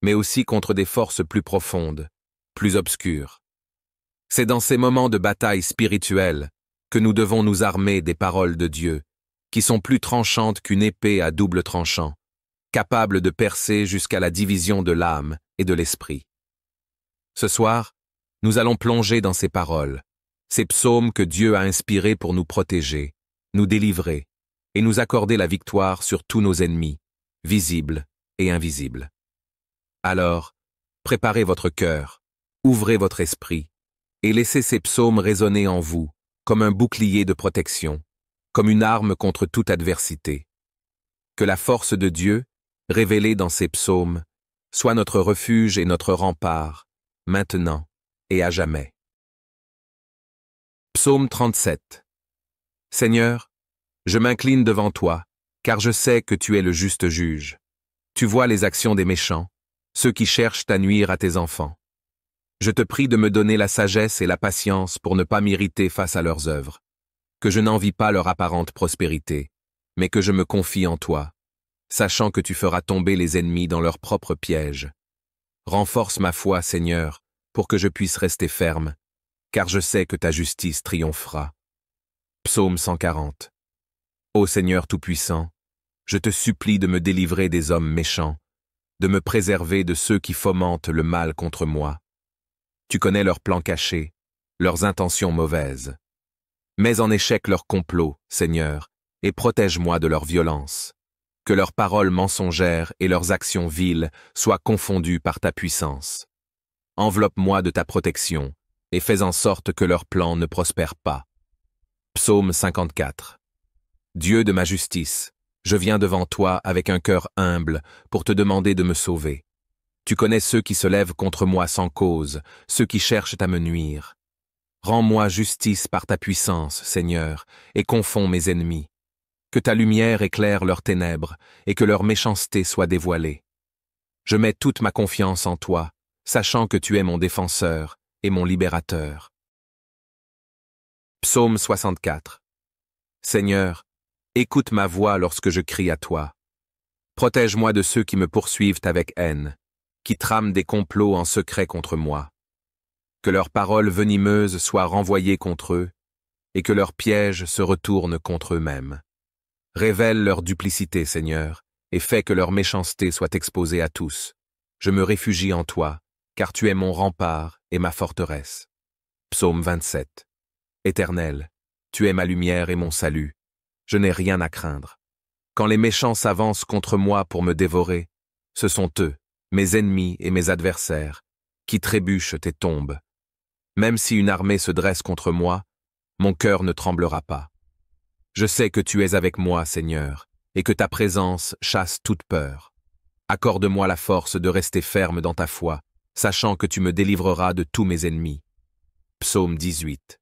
mais aussi contre des forces plus profondes, plus obscures. C'est dans ces moments de bataille spirituelle que nous devons nous armer des paroles de Dieu, qui sont plus tranchantes qu'une épée à double tranchant, capables de percer jusqu'à la division de l'âme et de l'esprit. Ce soir, nous allons plonger dans ces paroles, ces psaumes que Dieu a inspirés pour nous protéger, nous délivrer et nous accorder la victoire sur tous nos ennemis, visibles et invisibles. Alors, préparez votre cœur, ouvrez votre esprit et laissez ces psaumes résonner en vous comme un bouclier de protection, comme une arme contre toute adversité. Que la force de Dieu, révélée dans ces psaumes, soit notre refuge et notre rempart, maintenant et à jamais. Psaume 37. Seigneur, je m'incline devant toi, car je sais que tu es le juste juge. Tu vois les actions des méchants, ceux qui cherchent à nuire à tes enfants. Je te prie de me donner la sagesse et la patience pour ne pas m'irriter face à leurs œuvres, que je n'envie pas leur apparente prospérité, mais que je me confie en toi, sachant que tu feras tomber les ennemis dans leurs propres pièges. Renforce ma foi, Seigneur, pour que je puisse rester ferme, car je sais que ta justice triomphera. Psaume 140. Ô Seigneur Tout-Puissant, je te supplie de me délivrer des hommes méchants, de me préserver de ceux qui fomentent le mal contre moi. Tu connais leurs plans cachés, leurs intentions mauvaises. Mets en échec leurs complots, Seigneur, et protège-moi de leur violence. Que leurs paroles mensongères et leurs actions viles soient confondues par ta puissance. Enveloppe-moi de ta protection, et fais en sorte que leurs plans ne prospèrent pas. Psaume 54. Dieu de ma justice, je viens devant toi avec un cœur humble pour te demander de me sauver. Tu connais ceux qui se lèvent contre moi sans cause, ceux qui cherchent à me nuire. Rends-moi justice par ta puissance, Seigneur, et confonds mes ennemis. Que ta lumière éclaire leurs ténèbres et que leur méchanceté soit dévoilée. Je mets toute ma confiance en toi, sachant que tu es mon défenseur et mon libérateur. Psaume 64. Seigneur, écoute ma voix lorsque je crie à toi. Protège-moi de ceux qui me poursuivent avec haine, qui trament des complots en secret contre moi. Que leurs paroles venimeuses soient renvoyées contre eux, et que leurs pièges se retournent contre eux-mêmes. Révèle leur duplicité, Seigneur, et fais que leur méchanceté soit exposée à tous. Je me réfugie en toi, car tu es mon rempart et ma forteresse. Psaume 27. Éternel, tu es ma lumière et mon salut. Je n'ai rien à craindre. Quand les méchants s'avancent contre moi pour me dévorer, ce sont eux, mes ennemis et mes adversaires, qui trébuchent et tombent. Même si une armée se dresse contre moi, mon cœur ne tremblera pas. Je sais que tu es avec moi, Seigneur, et que ta présence chasse toute peur. Accorde-moi la force de rester ferme dans ta foi, sachant que tu me délivreras de tous mes ennemis. Psaume 18.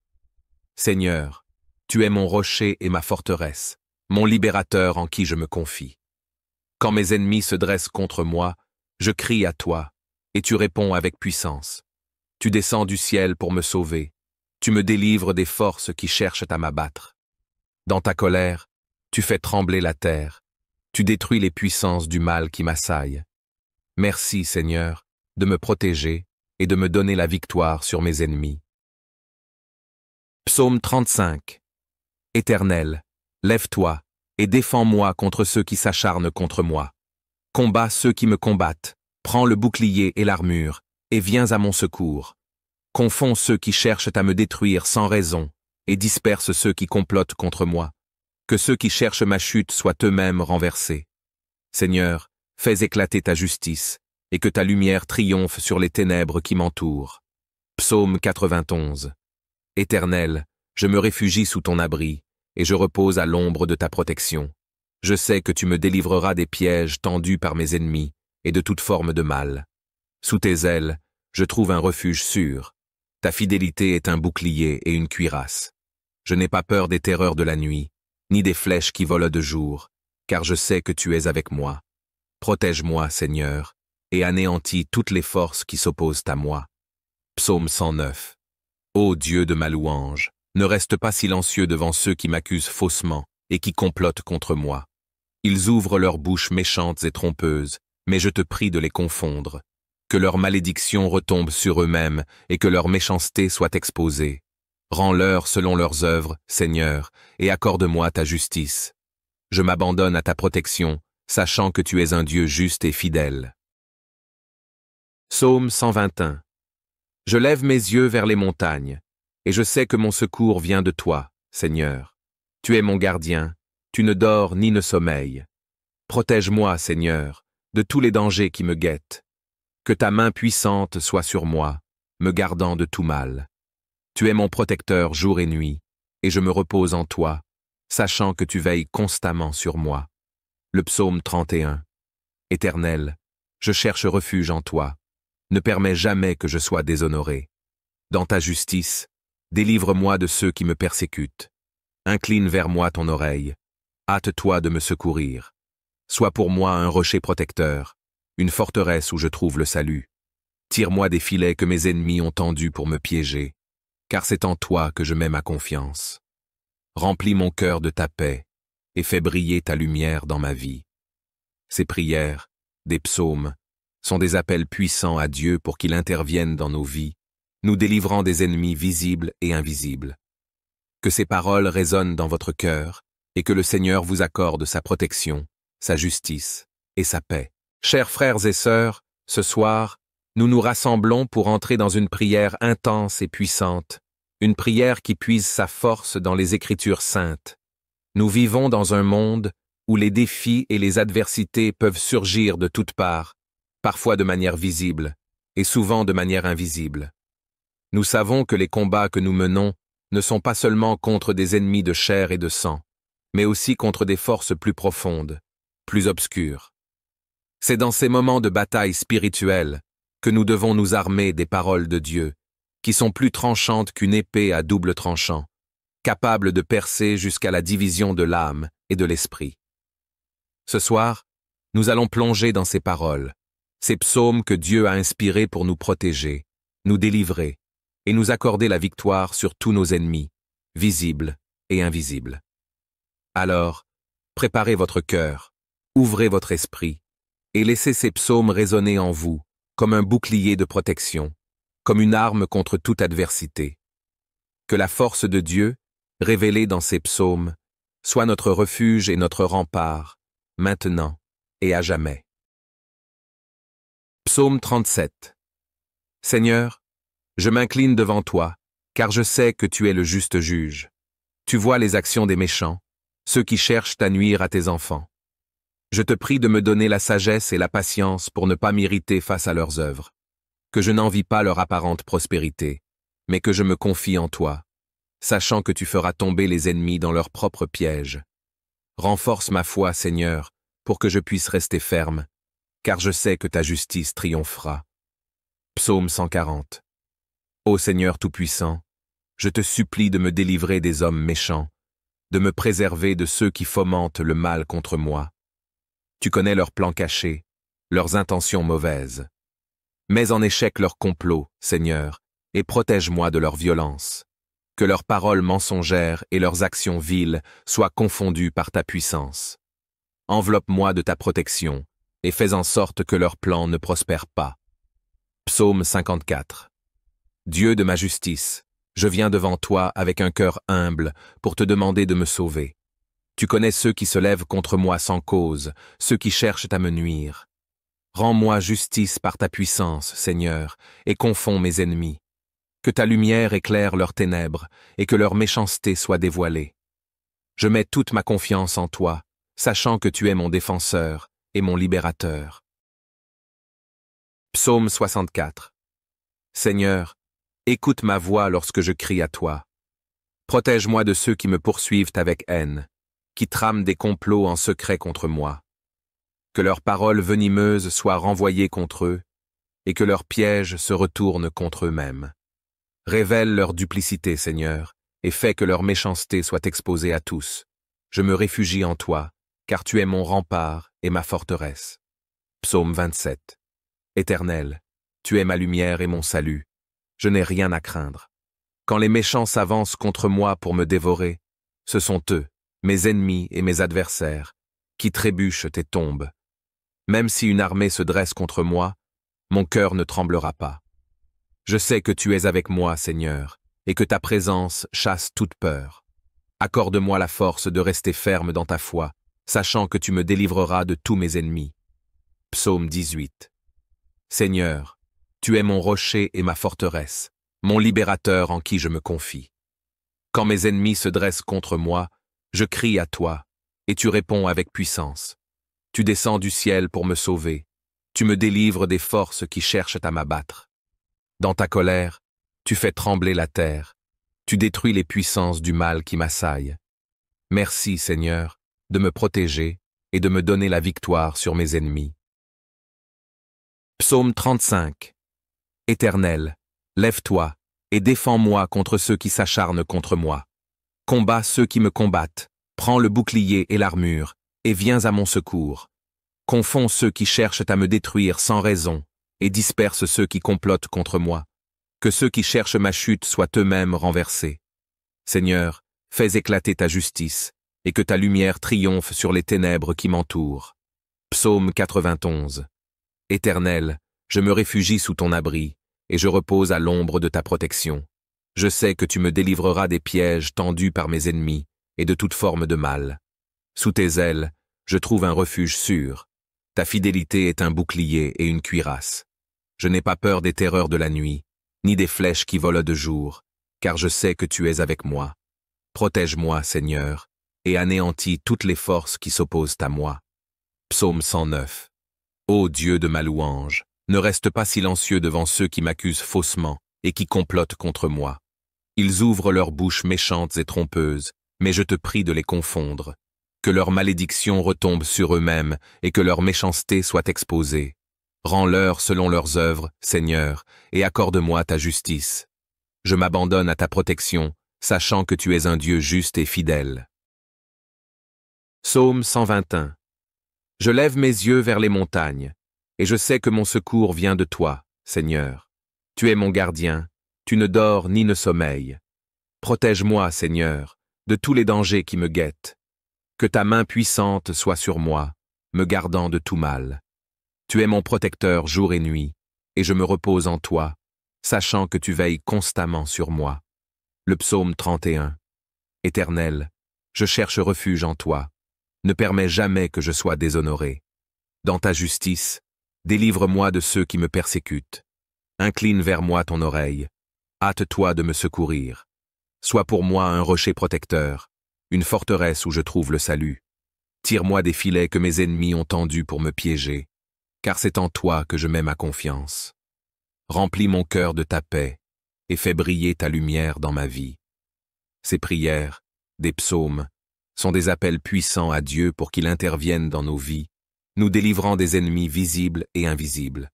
Seigneur, tu es mon rocher et ma forteresse, mon libérateur en qui je me confie. Quand mes ennemis se dressent contre moi, je crie à toi, et tu réponds avec puissance. Tu descends du ciel pour me sauver, tu me délivres des forces qui cherchent à m'abattre. Dans ta colère, tu fais trembler la terre, tu détruis les puissances du mal qui m'assaillent. Merci, Seigneur, de me protéger et de me donner la victoire sur mes ennemis. Psaume 35. Éternel, lève-toi et défends-moi contre ceux qui s'acharnent contre moi. Combats ceux qui me combattent, prends le bouclier et l'armure, et viens à mon secours. Confonds ceux qui cherchent à me détruire sans raison, et disperse ceux qui complotent contre moi. Que ceux qui cherchent ma chute soient eux-mêmes renversés. Seigneur, fais éclater ta justice, et que ta lumière triomphe sur les ténèbres qui m'entourent. Psaume 91. Éternel, je me réfugie sous ton abri, et je repose à l'ombre de ta protection. Je sais que tu me délivreras des pièges tendus par mes ennemis, et de toute forme de mal. Sous tes ailes, je trouve un refuge sûr. Ta fidélité est un bouclier et une cuirasse. Je n'ai pas peur des terreurs de la nuit, ni des flèches qui volent de jour, car je sais que tu es avec moi. Protège-moi, Seigneur, et anéantis toutes les forces qui s'opposent à moi. Psaume 109. Ô Dieu de ma louange, ne reste pas silencieux devant ceux qui m'accusent faussement et qui complotent contre moi. Ils ouvrent leurs bouches méchantes et trompeuses, mais je te prie de les confondre, que leur malédiction retombe sur eux-mêmes et que leur méchanceté soit exposée. Rends-leur selon leurs œuvres, Seigneur, et accorde-moi ta justice. Je m'abandonne à ta protection, sachant que tu es un Dieu juste et fidèle. Psaume 121. Je lève mes yeux vers les montagnes, et je sais que mon secours vient de toi, Seigneur. Tu es mon gardien, tu ne dors ni ne sommeilles. Protège-moi, Seigneur, de tous les dangers qui me guettent. Que ta main puissante soit sur moi, me gardant de tout mal. Tu es mon protecteur jour et nuit, et je me repose en toi, sachant que tu veilles constamment sur moi. Le psaume 31. Éternel, je cherche refuge en toi. Ne permets jamais que je sois déshonoré. Dans ta justice, délivre-moi de ceux qui me persécutent. Incline vers moi ton oreille. Hâte-toi de me secourir. Sois pour moi un rocher protecteur, une forteresse où je trouve le salut. Tire-moi des filets que mes ennemis ont tendus pour me piéger, car c'est en toi que je mets ma confiance. Remplis mon cœur de ta paix et fais briller ta lumière dans ma vie. Ces prières, des psaumes, sont des appels puissants à Dieu pour qu'il intervienne dans nos vies, nous délivrant des ennemis visibles et invisibles. Que ces paroles résonnent dans votre cœur et que le Seigneur vous accorde sa protection, sa justice et sa paix. Chers frères et sœurs, ce soir, nous nous rassemblons pour entrer dans une prière intense et puissante, une prière qui puise sa force dans les Écritures saintes. Nous vivons dans un monde où les défis et les adversités peuvent surgir de toutes parts, parfois de manière visible et souvent de manière invisible. Nous savons que les combats que nous menons ne sont pas seulement contre des ennemis de chair et de sang, mais aussi contre des forces plus profondes, plus obscures. C'est dans ces moments de bataille spirituelle que nous devons nous armer des paroles de Dieu, qui sont plus tranchantes qu'une épée à double tranchant, capables de percer jusqu'à la division de l'âme et de l'esprit. Ce soir, nous allons plonger dans ces paroles, ces psaumes que Dieu a inspirés pour nous protéger, nous délivrer et nous accorder la victoire sur tous nos ennemis, visibles et invisibles. Alors, préparez votre cœur, ouvrez votre esprit et laissez ces psaumes résonner en vous comme un bouclier de protection, comme une arme contre toute adversité. Que la force de Dieu, révélée dans ces psaumes, soit notre refuge et notre rempart, maintenant et à jamais. Psaume 37. Seigneur, je m'incline devant toi, car je sais que tu es le juste juge. Tu vois les actions des méchants, ceux qui cherchent à nuire à tes enfants. Je te prie de me donner la sagesse et la patience pour ne pas m'irriter face à leurs œuvres, que je n'envie pas leur apparente prospérité, mais que je me confie en toi, sachant que tu feras tomber les ennemis dans leurs propres pièges. Renforce ma foi, Seigneur, pour que je puisse rester ferme, car je sais que ta justice triomphera. Psaume 140. Ô Seigneur Tout-Puissant, je te supplie de me délivrer des hommes méchants, de me préserver de ceux qui fomentent le mal contre moi. Tu connais leurs plans cachés, leurs intentions mauvaises. Mets en échec leurs complots, Seigneur, et protège-moi de leur violence. Que leurs paroles mensongères et leurs actions viles soient confondues par ta puissance. Enveloppe-moi de ta protection, et fais en sorte que leurs plans ne prospèrent pas. Psaume 54. Dieu de ma justice, je viens devant toi avec un cœur humble pour te demander de me sauver. Tu connais ceux qui se lèvent contre moi sans cause, ceux qui cherchent à me nuire. Rends-moi justice par ta puissance, Seigneur, et confonds mes ennemis. Que ta lumière éclaire leurs ténèbres et que leur méchanceté soit dévoilée. Je mets toute ma confiance en toi, sachant que tu es mon défenseur et mon libérateur. Psaume 64. Seigneur, écoute ma voix lorsque je crie à toi. Protège-moi de ceux qui me poursuivent avec haine, qui trament des complots en secret contre moi. Que leurs paroles venimeuses soient renvoyées contre eux, et que leurs pièges se retournent contre eux-mêmes. Révèle leur duplicité, Seigneur, et fais que leur méchanceté soit exposée à tous. Je me réfugie en toi, car tu es mon rempart et ma forteresse. Psaume 27. Éternel, tu es ma lumière et mon salut. Je n'ai rien à craindre. Quand les méchants s'avancent contre moi pour me dévorer, ce sont eux, mes ennemis et mes adversaires, qui trébuchent et tombent. Même si une armée se dresse contre moi, mon cœur ne tremblera pas. Je sais que tu es avec moi, Seigneur, et que ta présence chasse toute peur. Accorde-moi la force de rester ferme dans ta foi, sachant que tu me délivreras de tous mes ennemis. Psaume 18. Seigneur, tu es mon rocher et ma forteresse, mon libérateur en qui je me confie. Quand mes ennemis se dressent contre moi, je crie à toi, et tu réponds avec puissance. Tu descends du ciel pour me sauver. Tu me délivres des forces qui cherchent à m'abattre. Dans ta colère, tu fais trembler la terre. Tu détruis les puissances du mal qui m'assaillent. Merci, Seigneur, de me protéger et de me donner la victoire sur mes ennemis. Psaume 35. Éternel, lève-toi et défends-moi contre ceux qui s'acharnent contre moi. Combats ceux qui me combattent, prends le bouclier et l'armure, et viens à mon secours. Confonds ceux qui cherchent à me détruire sans raison, et disperse ceux qui complotent contre moi. Que ceux qui cherchent ma chute soient eux-mêmes renversés. Seigneur, fais éclater ta justice, et que ta lumière triomphe sur les ténèbres qui m'entourent. Psaume 91. Éternel, je me réfugie sous ton abri, et je repose à l'ombre de ta protection. Je sais que tu me délivreras des pièges tendus par mes ennemis, et de toute forme de mal. Sous tes ailes, je trouve un refuge sûr. Ta fidélité est un bouclier et une cuirasse. Je n'ai pas peur des terreurs de la nuit, ni des flèches qui volent de jour, car je sais que tu es avec moi. Protège-moi, Seigneur, et anéantis toutes les forces qui s'opposent à moi. Psaume 109. Ô Dieu de ma louange, ne reste pas silencieux devant ceux qui m'accusent faussement et qui complotent contre moi. Ils ouvrent leurs bouches méchantes et trompeuses, mais je te prie de les confondre. Que leur malédiction retombe sur eux-mêmes et que leur méchanceté soit exposée. Rends-leur selon leurs œuvres, Seigneur, et accorde-moi ta justice. Je m'abandonne à ta protection, sachant que tu es un Dieu juste et fidèle. Psaume 121. Je lève mes yeux vers les montagnes, et je sais que mon secours vient de toi, Seigneur. Tu es mon gardien, tu ne dors ni ne sommeilles. Protège-moi, Seigneur, de tous les dangers qui me guettent. Que ta main puissante soit sur moi, me gardant de tout mal. Tu es mon protecteur jour et nuit, et je me repose en toi, sachant que tu veilles constamment sur moi. Le psaume 31. Éternel, je cherche refuge en toi. Ne permets jamais que je sois déshonoré. Dans ta justice, délivre-moi de ceux qui me persécutent. Incline vers moi ton oreille. Hâte-toi de me secourir. Sois pour moi un rocher protecteur, une forteresse où je trouve le salut. Tire-moi des filets que mes ennemis ont tendus pour me piéger, car c'est en toi que je mets ma confiance. Remplis mon cœur de ta paix et fais briller ta lumière dans ma vie. Ces prières, des psaumes, sont des appels puissants à Dieu pour qu'il intervienne dans nos vies, nous délivrant des ennemis visibles et invisibles.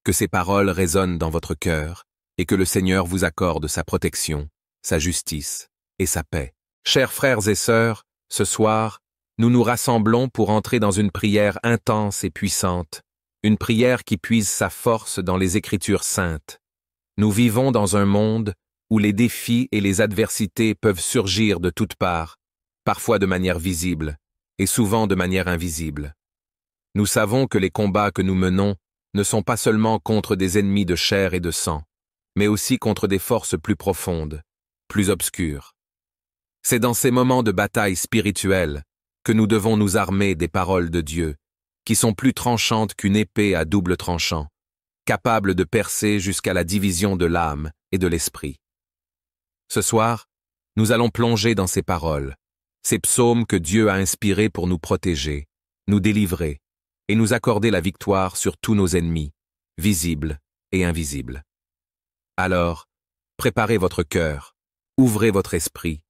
Que ces paroles résonnent dans votre cœur et que le Seigneur vous accorde sa protection, sa justice et sa paix. Chers frères et sœurs, ce soir, nous nous rassemblons pour entrer dans une prière intense et puissante, une prière qui puise sa force dans les Écritures saintes. Nous vivons dans un monde où les défis et les adversités peuvent surgir de toutes parts, parfois de manière visible et souvent de manière invisible. Nous savons que les combats que nous menons ne sont pas seulement contre des ennemis de chair et de sang, mais aussi contre des forces plus profondes, plus obscures. C'est dans ces moments de bataille spirituelle que nous devons nous armer des paroles de Dieu, qui sont plus tranchantes qu'une épée à double tranchant, capables de percer jusqu'à la division de l'âme et de l'esprit. Ce soir, nous allons plonger dans ces paroles, ces psaumes que Dieu a inspirés pour nous protéger, nous délivrer et nous accorder la victoire sur tous nos ennemis, visibles et invisibles. Alors, préparez votre cœur, ouvrez votre esprit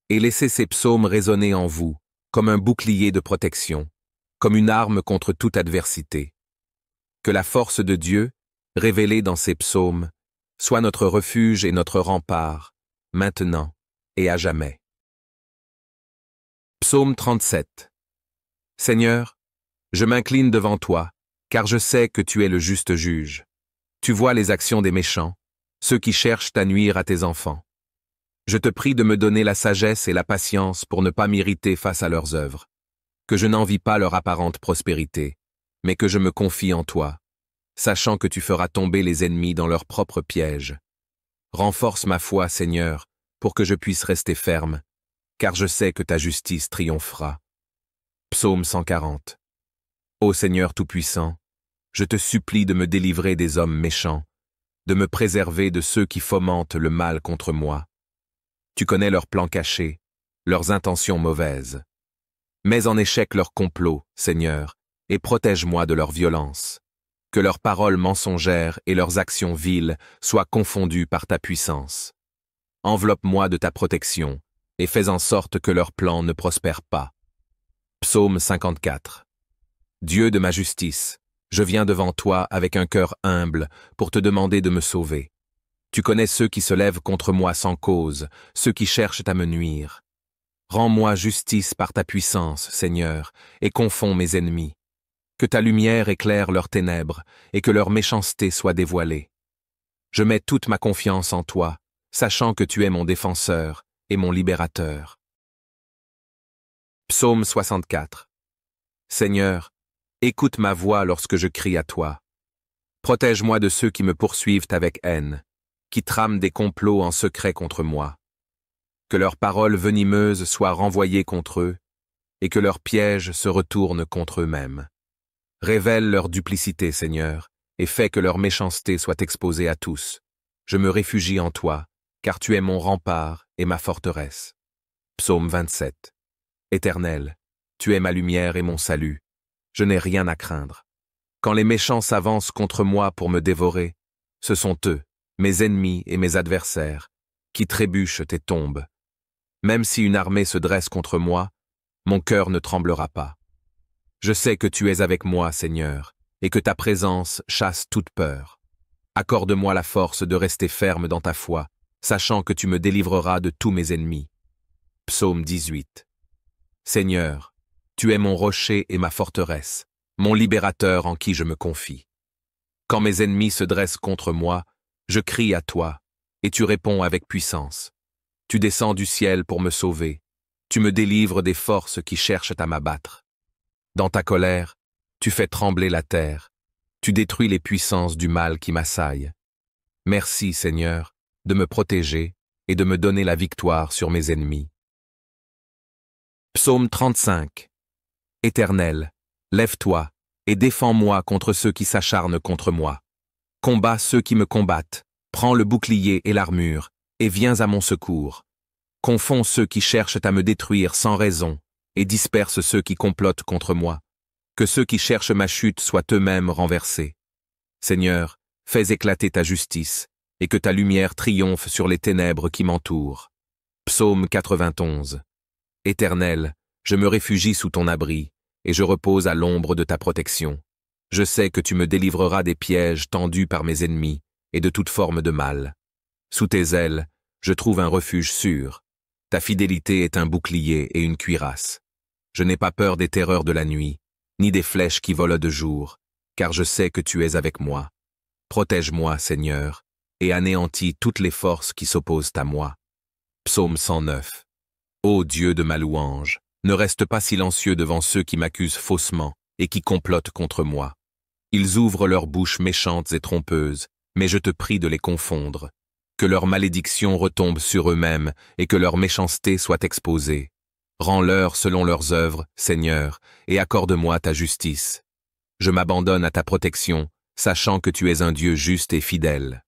et laissez ces psaumes résonner en vous comme un bouclier de protection, comme une arme contre toute adversité. Que la force de Dieu, révélée dans ces psaumes, soit notre refuge et notre rempart, maintenant et à jamais. Psaume 37. Seigneur, je m'incline devant toi, car je sais que tu es le juste juge. Tu vois les actions des méchants, ceux qui cherchent à nuire à tes enfants. Je te prie de me donner la sagesse et la patience pour ne pas m'irriter face à leurs œuvres, que je n'envie pas leur apparente prospérité, mais que je me confie en toi, sachant que tu feras tomber les ennemis dans leurs propres pièges. Renforce ma foi, Seigneur, pour que je puisse rester ferme, car je sais que ta justice triomphera. Psaume 140. Ô Seigneur Tout-Puissant, je te supplie de me délivrer des hommes méchants, de me préserver de ceux qui fomentent le mal contre moi. Tu connais leurs plans cachés, leurs intentions mauvaises. Mets en échec leurs complots, Seigneur, et protège-moi de leur violence. Que leurs paroles mensongères et leurs actions viles soient confondues par ta puissance. Enveloppe-moi de ta protection, et fais en sorte que leurs plans ne prospèrent pas. Psaume 54. Dieu de ma justice, je viens devant toi avec un cœur humble pour te demander de me sauver. Tu connais ceux qui se lèvent contre moi sans cause, ceux qui cherchent à me nuire. Rends-moi justice par ta puissance, Seigneur, et confonds mes ennemis. Que ta lumière éclaire leurs ténèbres, et que leur méchanceté soit dévoilée. Je mets toute ma confiance en toi, sachant que tu es mon défenseur et mon libérateur. Psaume 64. Seigneur, écoute ma voix lorsque je crie à toi. Protège-moi de ceux qui me poursuivent avec haine, qui trament des complots en secret contre moi. Que leurs paroles venimeuses soient renvoyées contre eux, et que leurs pièges se retournent contre eux-mêmes. Révèle leur duplicité, Seigneur, et fais que leur méchanceté soit exposée à tous. Je me réfugie en toi, car tu es mon rempart et ma forteresse. Psaume 27. Éternel, tu es ma lumière et mon salut. Je n'ai rien à craindre. Quand les méchants s'avancent contre moi pour me dévorer, ce sont eux, mes ennemis et mes adversaires, qui trébuchent et tombent. Même si une armée se dresse contre moi, mon cœur ne tremblera pas. Je sais que tu es avec moi, Seigneur, et que ta présence chasse toute peur. Accorde-moi la force de rester ferme dans ta foi, sachant que tu me délivreras de tous mes ennemis. Psaume 18. Seigneur, tu es mon rocher et ma forteresse, mon libérateur en qui je me confie. Quand mes ennemis se dressent contre moi, je crie à toi, et tu réponds avec puissance. Tu descends du ciel pour me sauver. Tu me délivres des forces qui cherchent à m'abattre. Dans ta colère, tu fais trembler la terre. Tu détruis les puissances du mal qui m'assaillent. Merci, Seigneur, de me protéger et de me donner la victoire sur mes ennemis. Psaume 35. Éternel, lève-toi et défends-moi contre ceux qui s'acharnent contre moi. Combats ceux qui me combattent, prends le bouclier et l'armure, et viens à mon secours. Confonds ceux qui cherchent à me détruire sans raison, et disperse ceux qui complotent contre moi. Que ceux qui cherchent ma chute soient eux-mêmes renversés. Seigneur, fais éclater ta justice, et que ta lumière triomphe sur les ténèbres qui m'entourent. Psaume 91. Éternel, je me réfugie sous ton abri, et je repose à l'ombre de ta protection. Je sais que tu me délivreras des pièges tendus par mes ennemis, et de toute forme de mal. Sous tes ailes, je trouve un refuge sûr. Ta fidélité est un bouclier et une cuirasse. Je n'ai pas peur des terreurs de la nuit, ni des flèches qui volent de jour, car je sais que tu es avec moi. Protège-moi, Seigneur, et anéantis toutes les forces qui s'opposent à moi. Psaume 109. Ô Dieu de ma louange, ne reste pas silencieux devant ceux qui m'accusent faussement et qui complotent contre moi. Ils ouvrent leurs bouches méchantes et trompeuses, mais je te prie de les confondre. Que leur malédiction retombe sur eux-mêmes et que leur méchanceté soit exposée. Rends-leur selon leurs œuvres, Seigneur, et accorde-moi ta justice. Je m'abandonne à ta protection, sachant que tu es un Dieu juste et fidèle.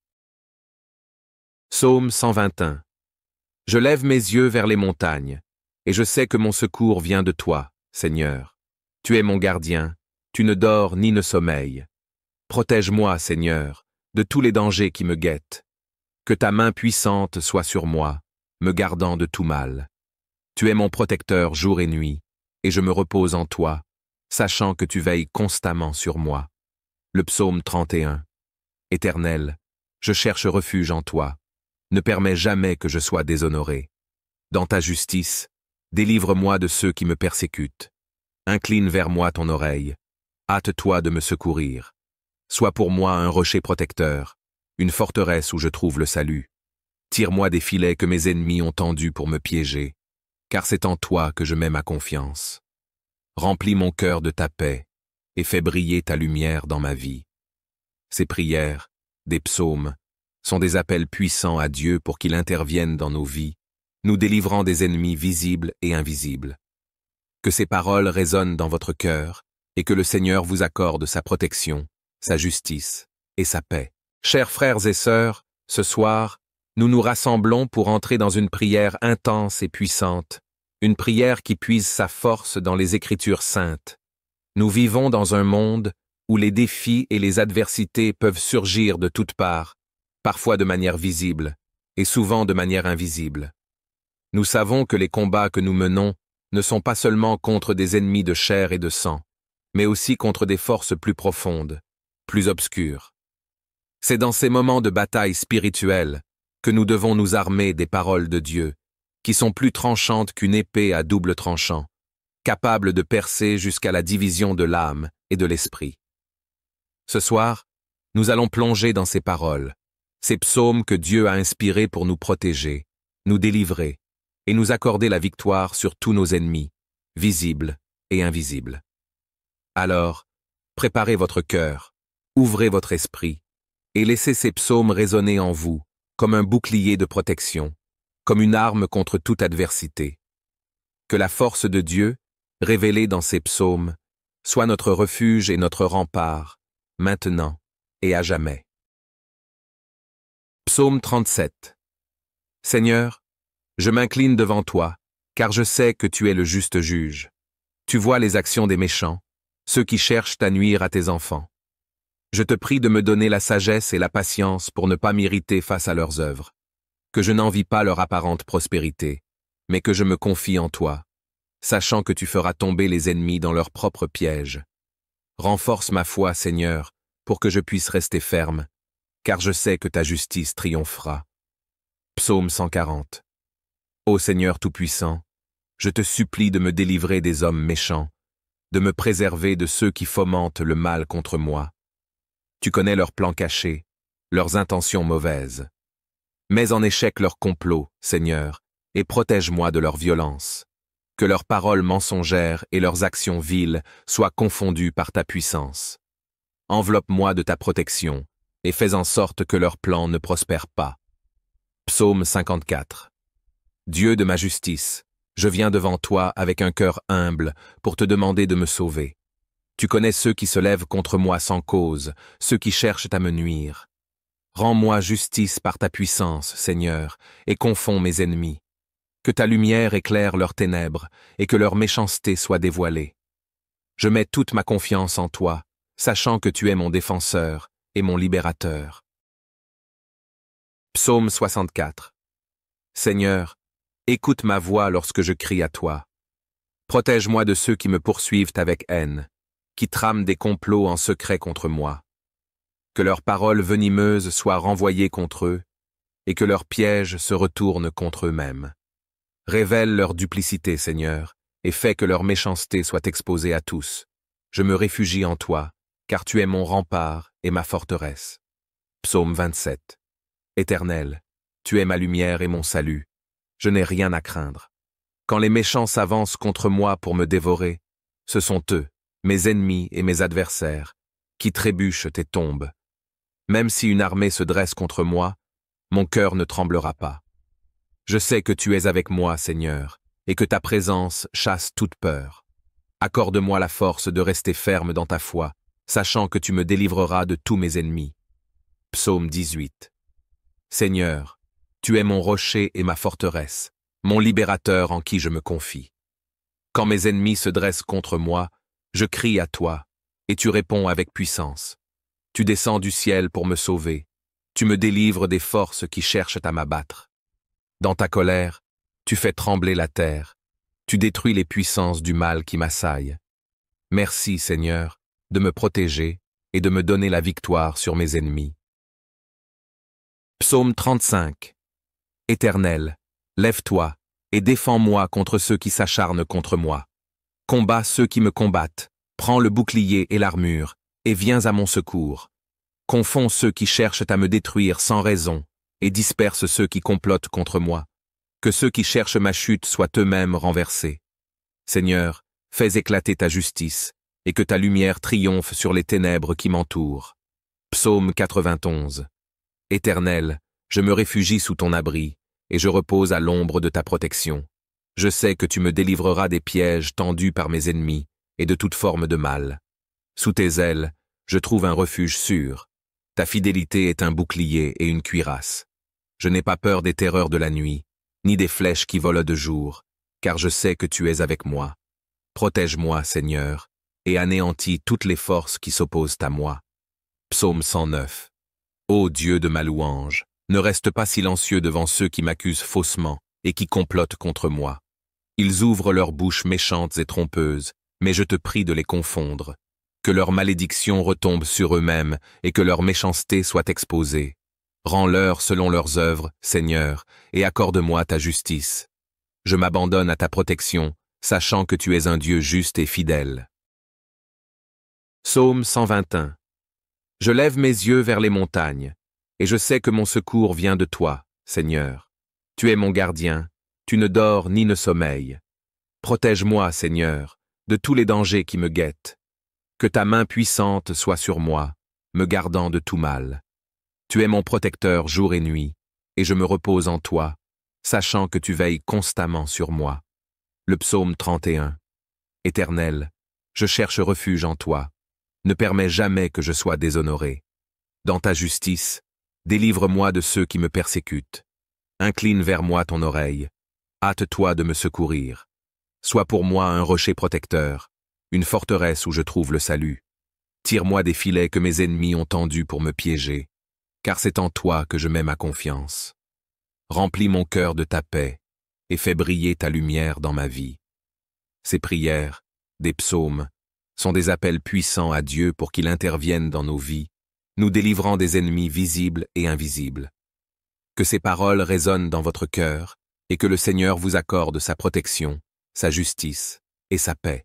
Psaume 121. Je lève mes yeux vers les montagnes, et je sais que mon secours vient de toi, Seigneur. Tu es mon gardien, tu ne dors ni ne sommeilles. Protège-moi, Seigneur, de tous les dangers qui me guettent. Que ta main puissante soit sur moi, me gardant de tout mal. Tu es mon protecteur jour et nuit, et je me repose en toi, sachant que tu veilles constamment sur moi. Le psaume 31. Éternel, je cherche refuge en toi. Ne permets jamais que je sois déshonoré. Dans ta justice, délivre-moi de ceux qui me persécutent. Incline vers moi ton oreille. Hâte-toi de me secourir. Sois pour moi un rocher protecteur, une forteresse où je trouve le salut. Tire-moi des filets que mes ennemis ont tendus pour me piéger, car c'est en toi que je mets ma confiance. Remplis mon cœur de ta paix, et fais briller ta lumière dans ma vie. Ces prières, des psaumes, sont des appels puissants à Dieu pour qu'il intervienne dans nos vies, nous délivrant des ennemis visibles et invisibles. Que ces paroles résonnent dans votre cœur et que le Seigneur vous accorde sa protection, sa justice et sa paix. Chers frères et sœurs, ce soir, nous nous rassemblons pour entrer dans une prière intense et puissante, une prière qui puise sa force dans les Écritures saintes. Nous vivons dans un monde où les défis et les adversités peuvent surgir de toutes parts, parfois de manière visible et souvent de manière invisible. Nous savons que les combats que nous menons ne sont pas seulement contre des ennemis de chair et de sang, mais aussi contre des forces plus profondes, plus obscures. C'est dans ces moments de bataille spirituelle que nous devons nous armer des paroles de Dieu, qui sont plus tranchantes qu'une épée à double tranchant, capables de percer jusqu'à la division de l'âme et de l'esprit. Ce soir, nous allons plonger dans ces paroles, ces psaumes que Dieu a inspirés pour nous protéger, nous délivrer et nous accorder la victoire sur tous nos ennemis, visibles et invisibles. Alors, préparez votre cœur, ouvrez votre esprit et laissez ces psaumes résonner en vous comme un bouclier de protection, comme une arme contre toute adversité. Que la force de Dieu, révélée dans ces psaumes, soit notre refuge et notre rempart, maintenant et à jamais. Psaume 37. Seigneur, je m'incline devant toi, car je sais que tu es le juste juge. Tu vois les actions des méchants, ceux qui cherchent à nuire à tes enfants. Je te prie de me donner la sagesse et la patience pour ne pas m'irriter face à leurs œuvres, que je n'envie pas leur apparente prospérité, mais que je me confie en toi, sachant que tu feras tomber les ennemis dans leurs propres pièges. Renforce ma foi, Seigneur, pour que je puisse rester ferme, car je sais que ta justice triomphera. Psaume 140. Ô Seigneur Tout-Puissant, je te supplie de me délivrer des hommes méchants, de me préserver de ceux qui fomentent le mal contre moi. Tu connais leurs plans cachés, leurs intentions mauvaises. Mets en échec leurs complots, Seigneur, et protège-moi de leur violence. Que leurs paroles mensongères et leurs actions viles soient confondues par ta puissance. Enveloppe-moi de ta protection, et fais en sorte que leurs plans ne prospèrent pas. Psaume 54. Dieu de ma justice, je viens devant toi avec un cœur humble pour te demander de me sauver. Tu connais ceux qui se lèvent contre moi sans cause, ceux qui cherchent à me nuire. Rends-moi justice par ta puissance, Seigneur, et confonds mes ennemis. Que ta lumière éclaire leurs ténèbres et que leur méchanceté soit dévoilée. Je mets toute ma confiance en toi, sachant que tu es mon défenseur et mon libérateur. Psaume 64. Seigneur, écoute ma voix lorsque je crie à toi. Protège-moi de ceux qui me poursuivent avec haine, qui trament des complots en secret contre moi. Que leurs paroles venimeuses soient renvoyées contre eux, et que leurs pièges se retournent contre eux-mêmes. Révèle leur duplicité, Seigneur, et fais que leur méchanceté soit exposée à tous. Je me réfugie en toi, car tu es mon rempart et ma forteresse. Psaume 27. Éternel, tu es ma lumière et mon salut. Je n'ai rien à craindre. Quand les méchants s'avancent contre moi pour me dévorer, ce sont eux, mes ennemis et mes adversaires, qui trébuchent et tombent. Même si une armée se dresse contre moi, mon cœur ne tremblera pas. Je sais que tu es avec moi, Seigneur, et que ta présence chasse toute peur. Accorde-moi la force de rester ferme dans ta foi, sachant que tu me délivreras de tous mes ennemis. Psaume 18. Seigneur, tu es mon rocher et ma forteresse, mon libérateur en qui je me confie. Quand mes ennemis se dressent contre moi, je crie à toi, et tu réponds avec puissance. Tu descends du ciel pour me sauver, tu me délivres des forces qui cherchent à m'abattre. Dans ta colère, tu fais trembler la terre, tu détruis les puissances du mal qui m'assaillent. Merci, Seigneur, de me protéger et de me donner la victoire sur mes ennemis. Psaume 35. Éternel, lève-toi et défends-moi contre ceux qui s'acharnent contre moi. Combats ceux qui me combattent, prends le bouclier et l'armure, et viens à mon secours. Confonds ceux qui cherchent à me détruire sans raison, et disperse ceux qui complotent contre moi. Que ceux qui cherchent ma chute soient eux-mêmes renversés. Seigneur, fais éclater ta justice, et que ta lumière triomphe sur les ténèbres qui m'entourent. Psaume 91. Éternel, je me réfugie sous ton abri, et je repose à l'ombre de ta protection. Je sais que tu me délivreras des pièges tendus par mes ennemis et de toute forme de mal. Sous tes ailes, je trouve un refuge sûr. Ta fidélité est un bouclier et une cuirasse. Je n'ai pas peur des terreurs de la nuit, ni des flèches qui volent de jour, car je sais que tu es avec moi. Protège-moi, Seigneur, et anéantis toutes les forces qui s'opposent à moi. Psaume 109. Ô Dieu de ma louange, ne reste pas silencieux devant ceux qui m'accusent faussement et qui complotent contre moi. Ils ouvrent leurs bouches méchantes et trompeuses, mais je te prie de les confondre. Que leur malédiction retombe sur eux-mêmes et que leur méchanceté soit exposée. Rends-leur selon leurs œuvres, Seigneur, et accorde-moi ta justice. Je m'abandonne à ta protection, sachant que tu es un Dieu juste et fidèle. Psaume 121. Je lève mes yeux vers les montagnes, et je sais que mon secours vient de toi, Seigneur. Tu es mon gardien, tu ne dors ni ne sommeilles. Protège-moi, Seigneur, de tous les dangers qui me guettent. Que ta main puissante soit sur moi, me gardant de tout mal. Tu es mon protecteur jour et nuit, et je me repose en toi, sachant que tu veilles constamment sur moi. Le psaume 31. Éternel, je cherche refuge en toi. Ne permets jamais que je sois déshonoré. Dans ta justice, délivre-moi de ceux qui me persécutent. Incline vers moi ton oreille. Hâte-toi de me secourir. Sois pour moi un rocher protecteur, une forteresse où je trouve le salut. Tire-moi des filets que mes ennemis ont tendus pour me piéger, car c'est en toi que je mets ma confiance. Remplis mon cœur de ta paix et fais briller ta lumière dans ma vie. Ces prières, des psaumes, sont des appels puissants à Dieu pour qu'il intervienne dans nos vies, nous délivrant des ennemis visibles et invisibles. Que ces paroles résonnent dans votre cœur et que le Seigneur vous accorde sa protection, sa justice et sa paix.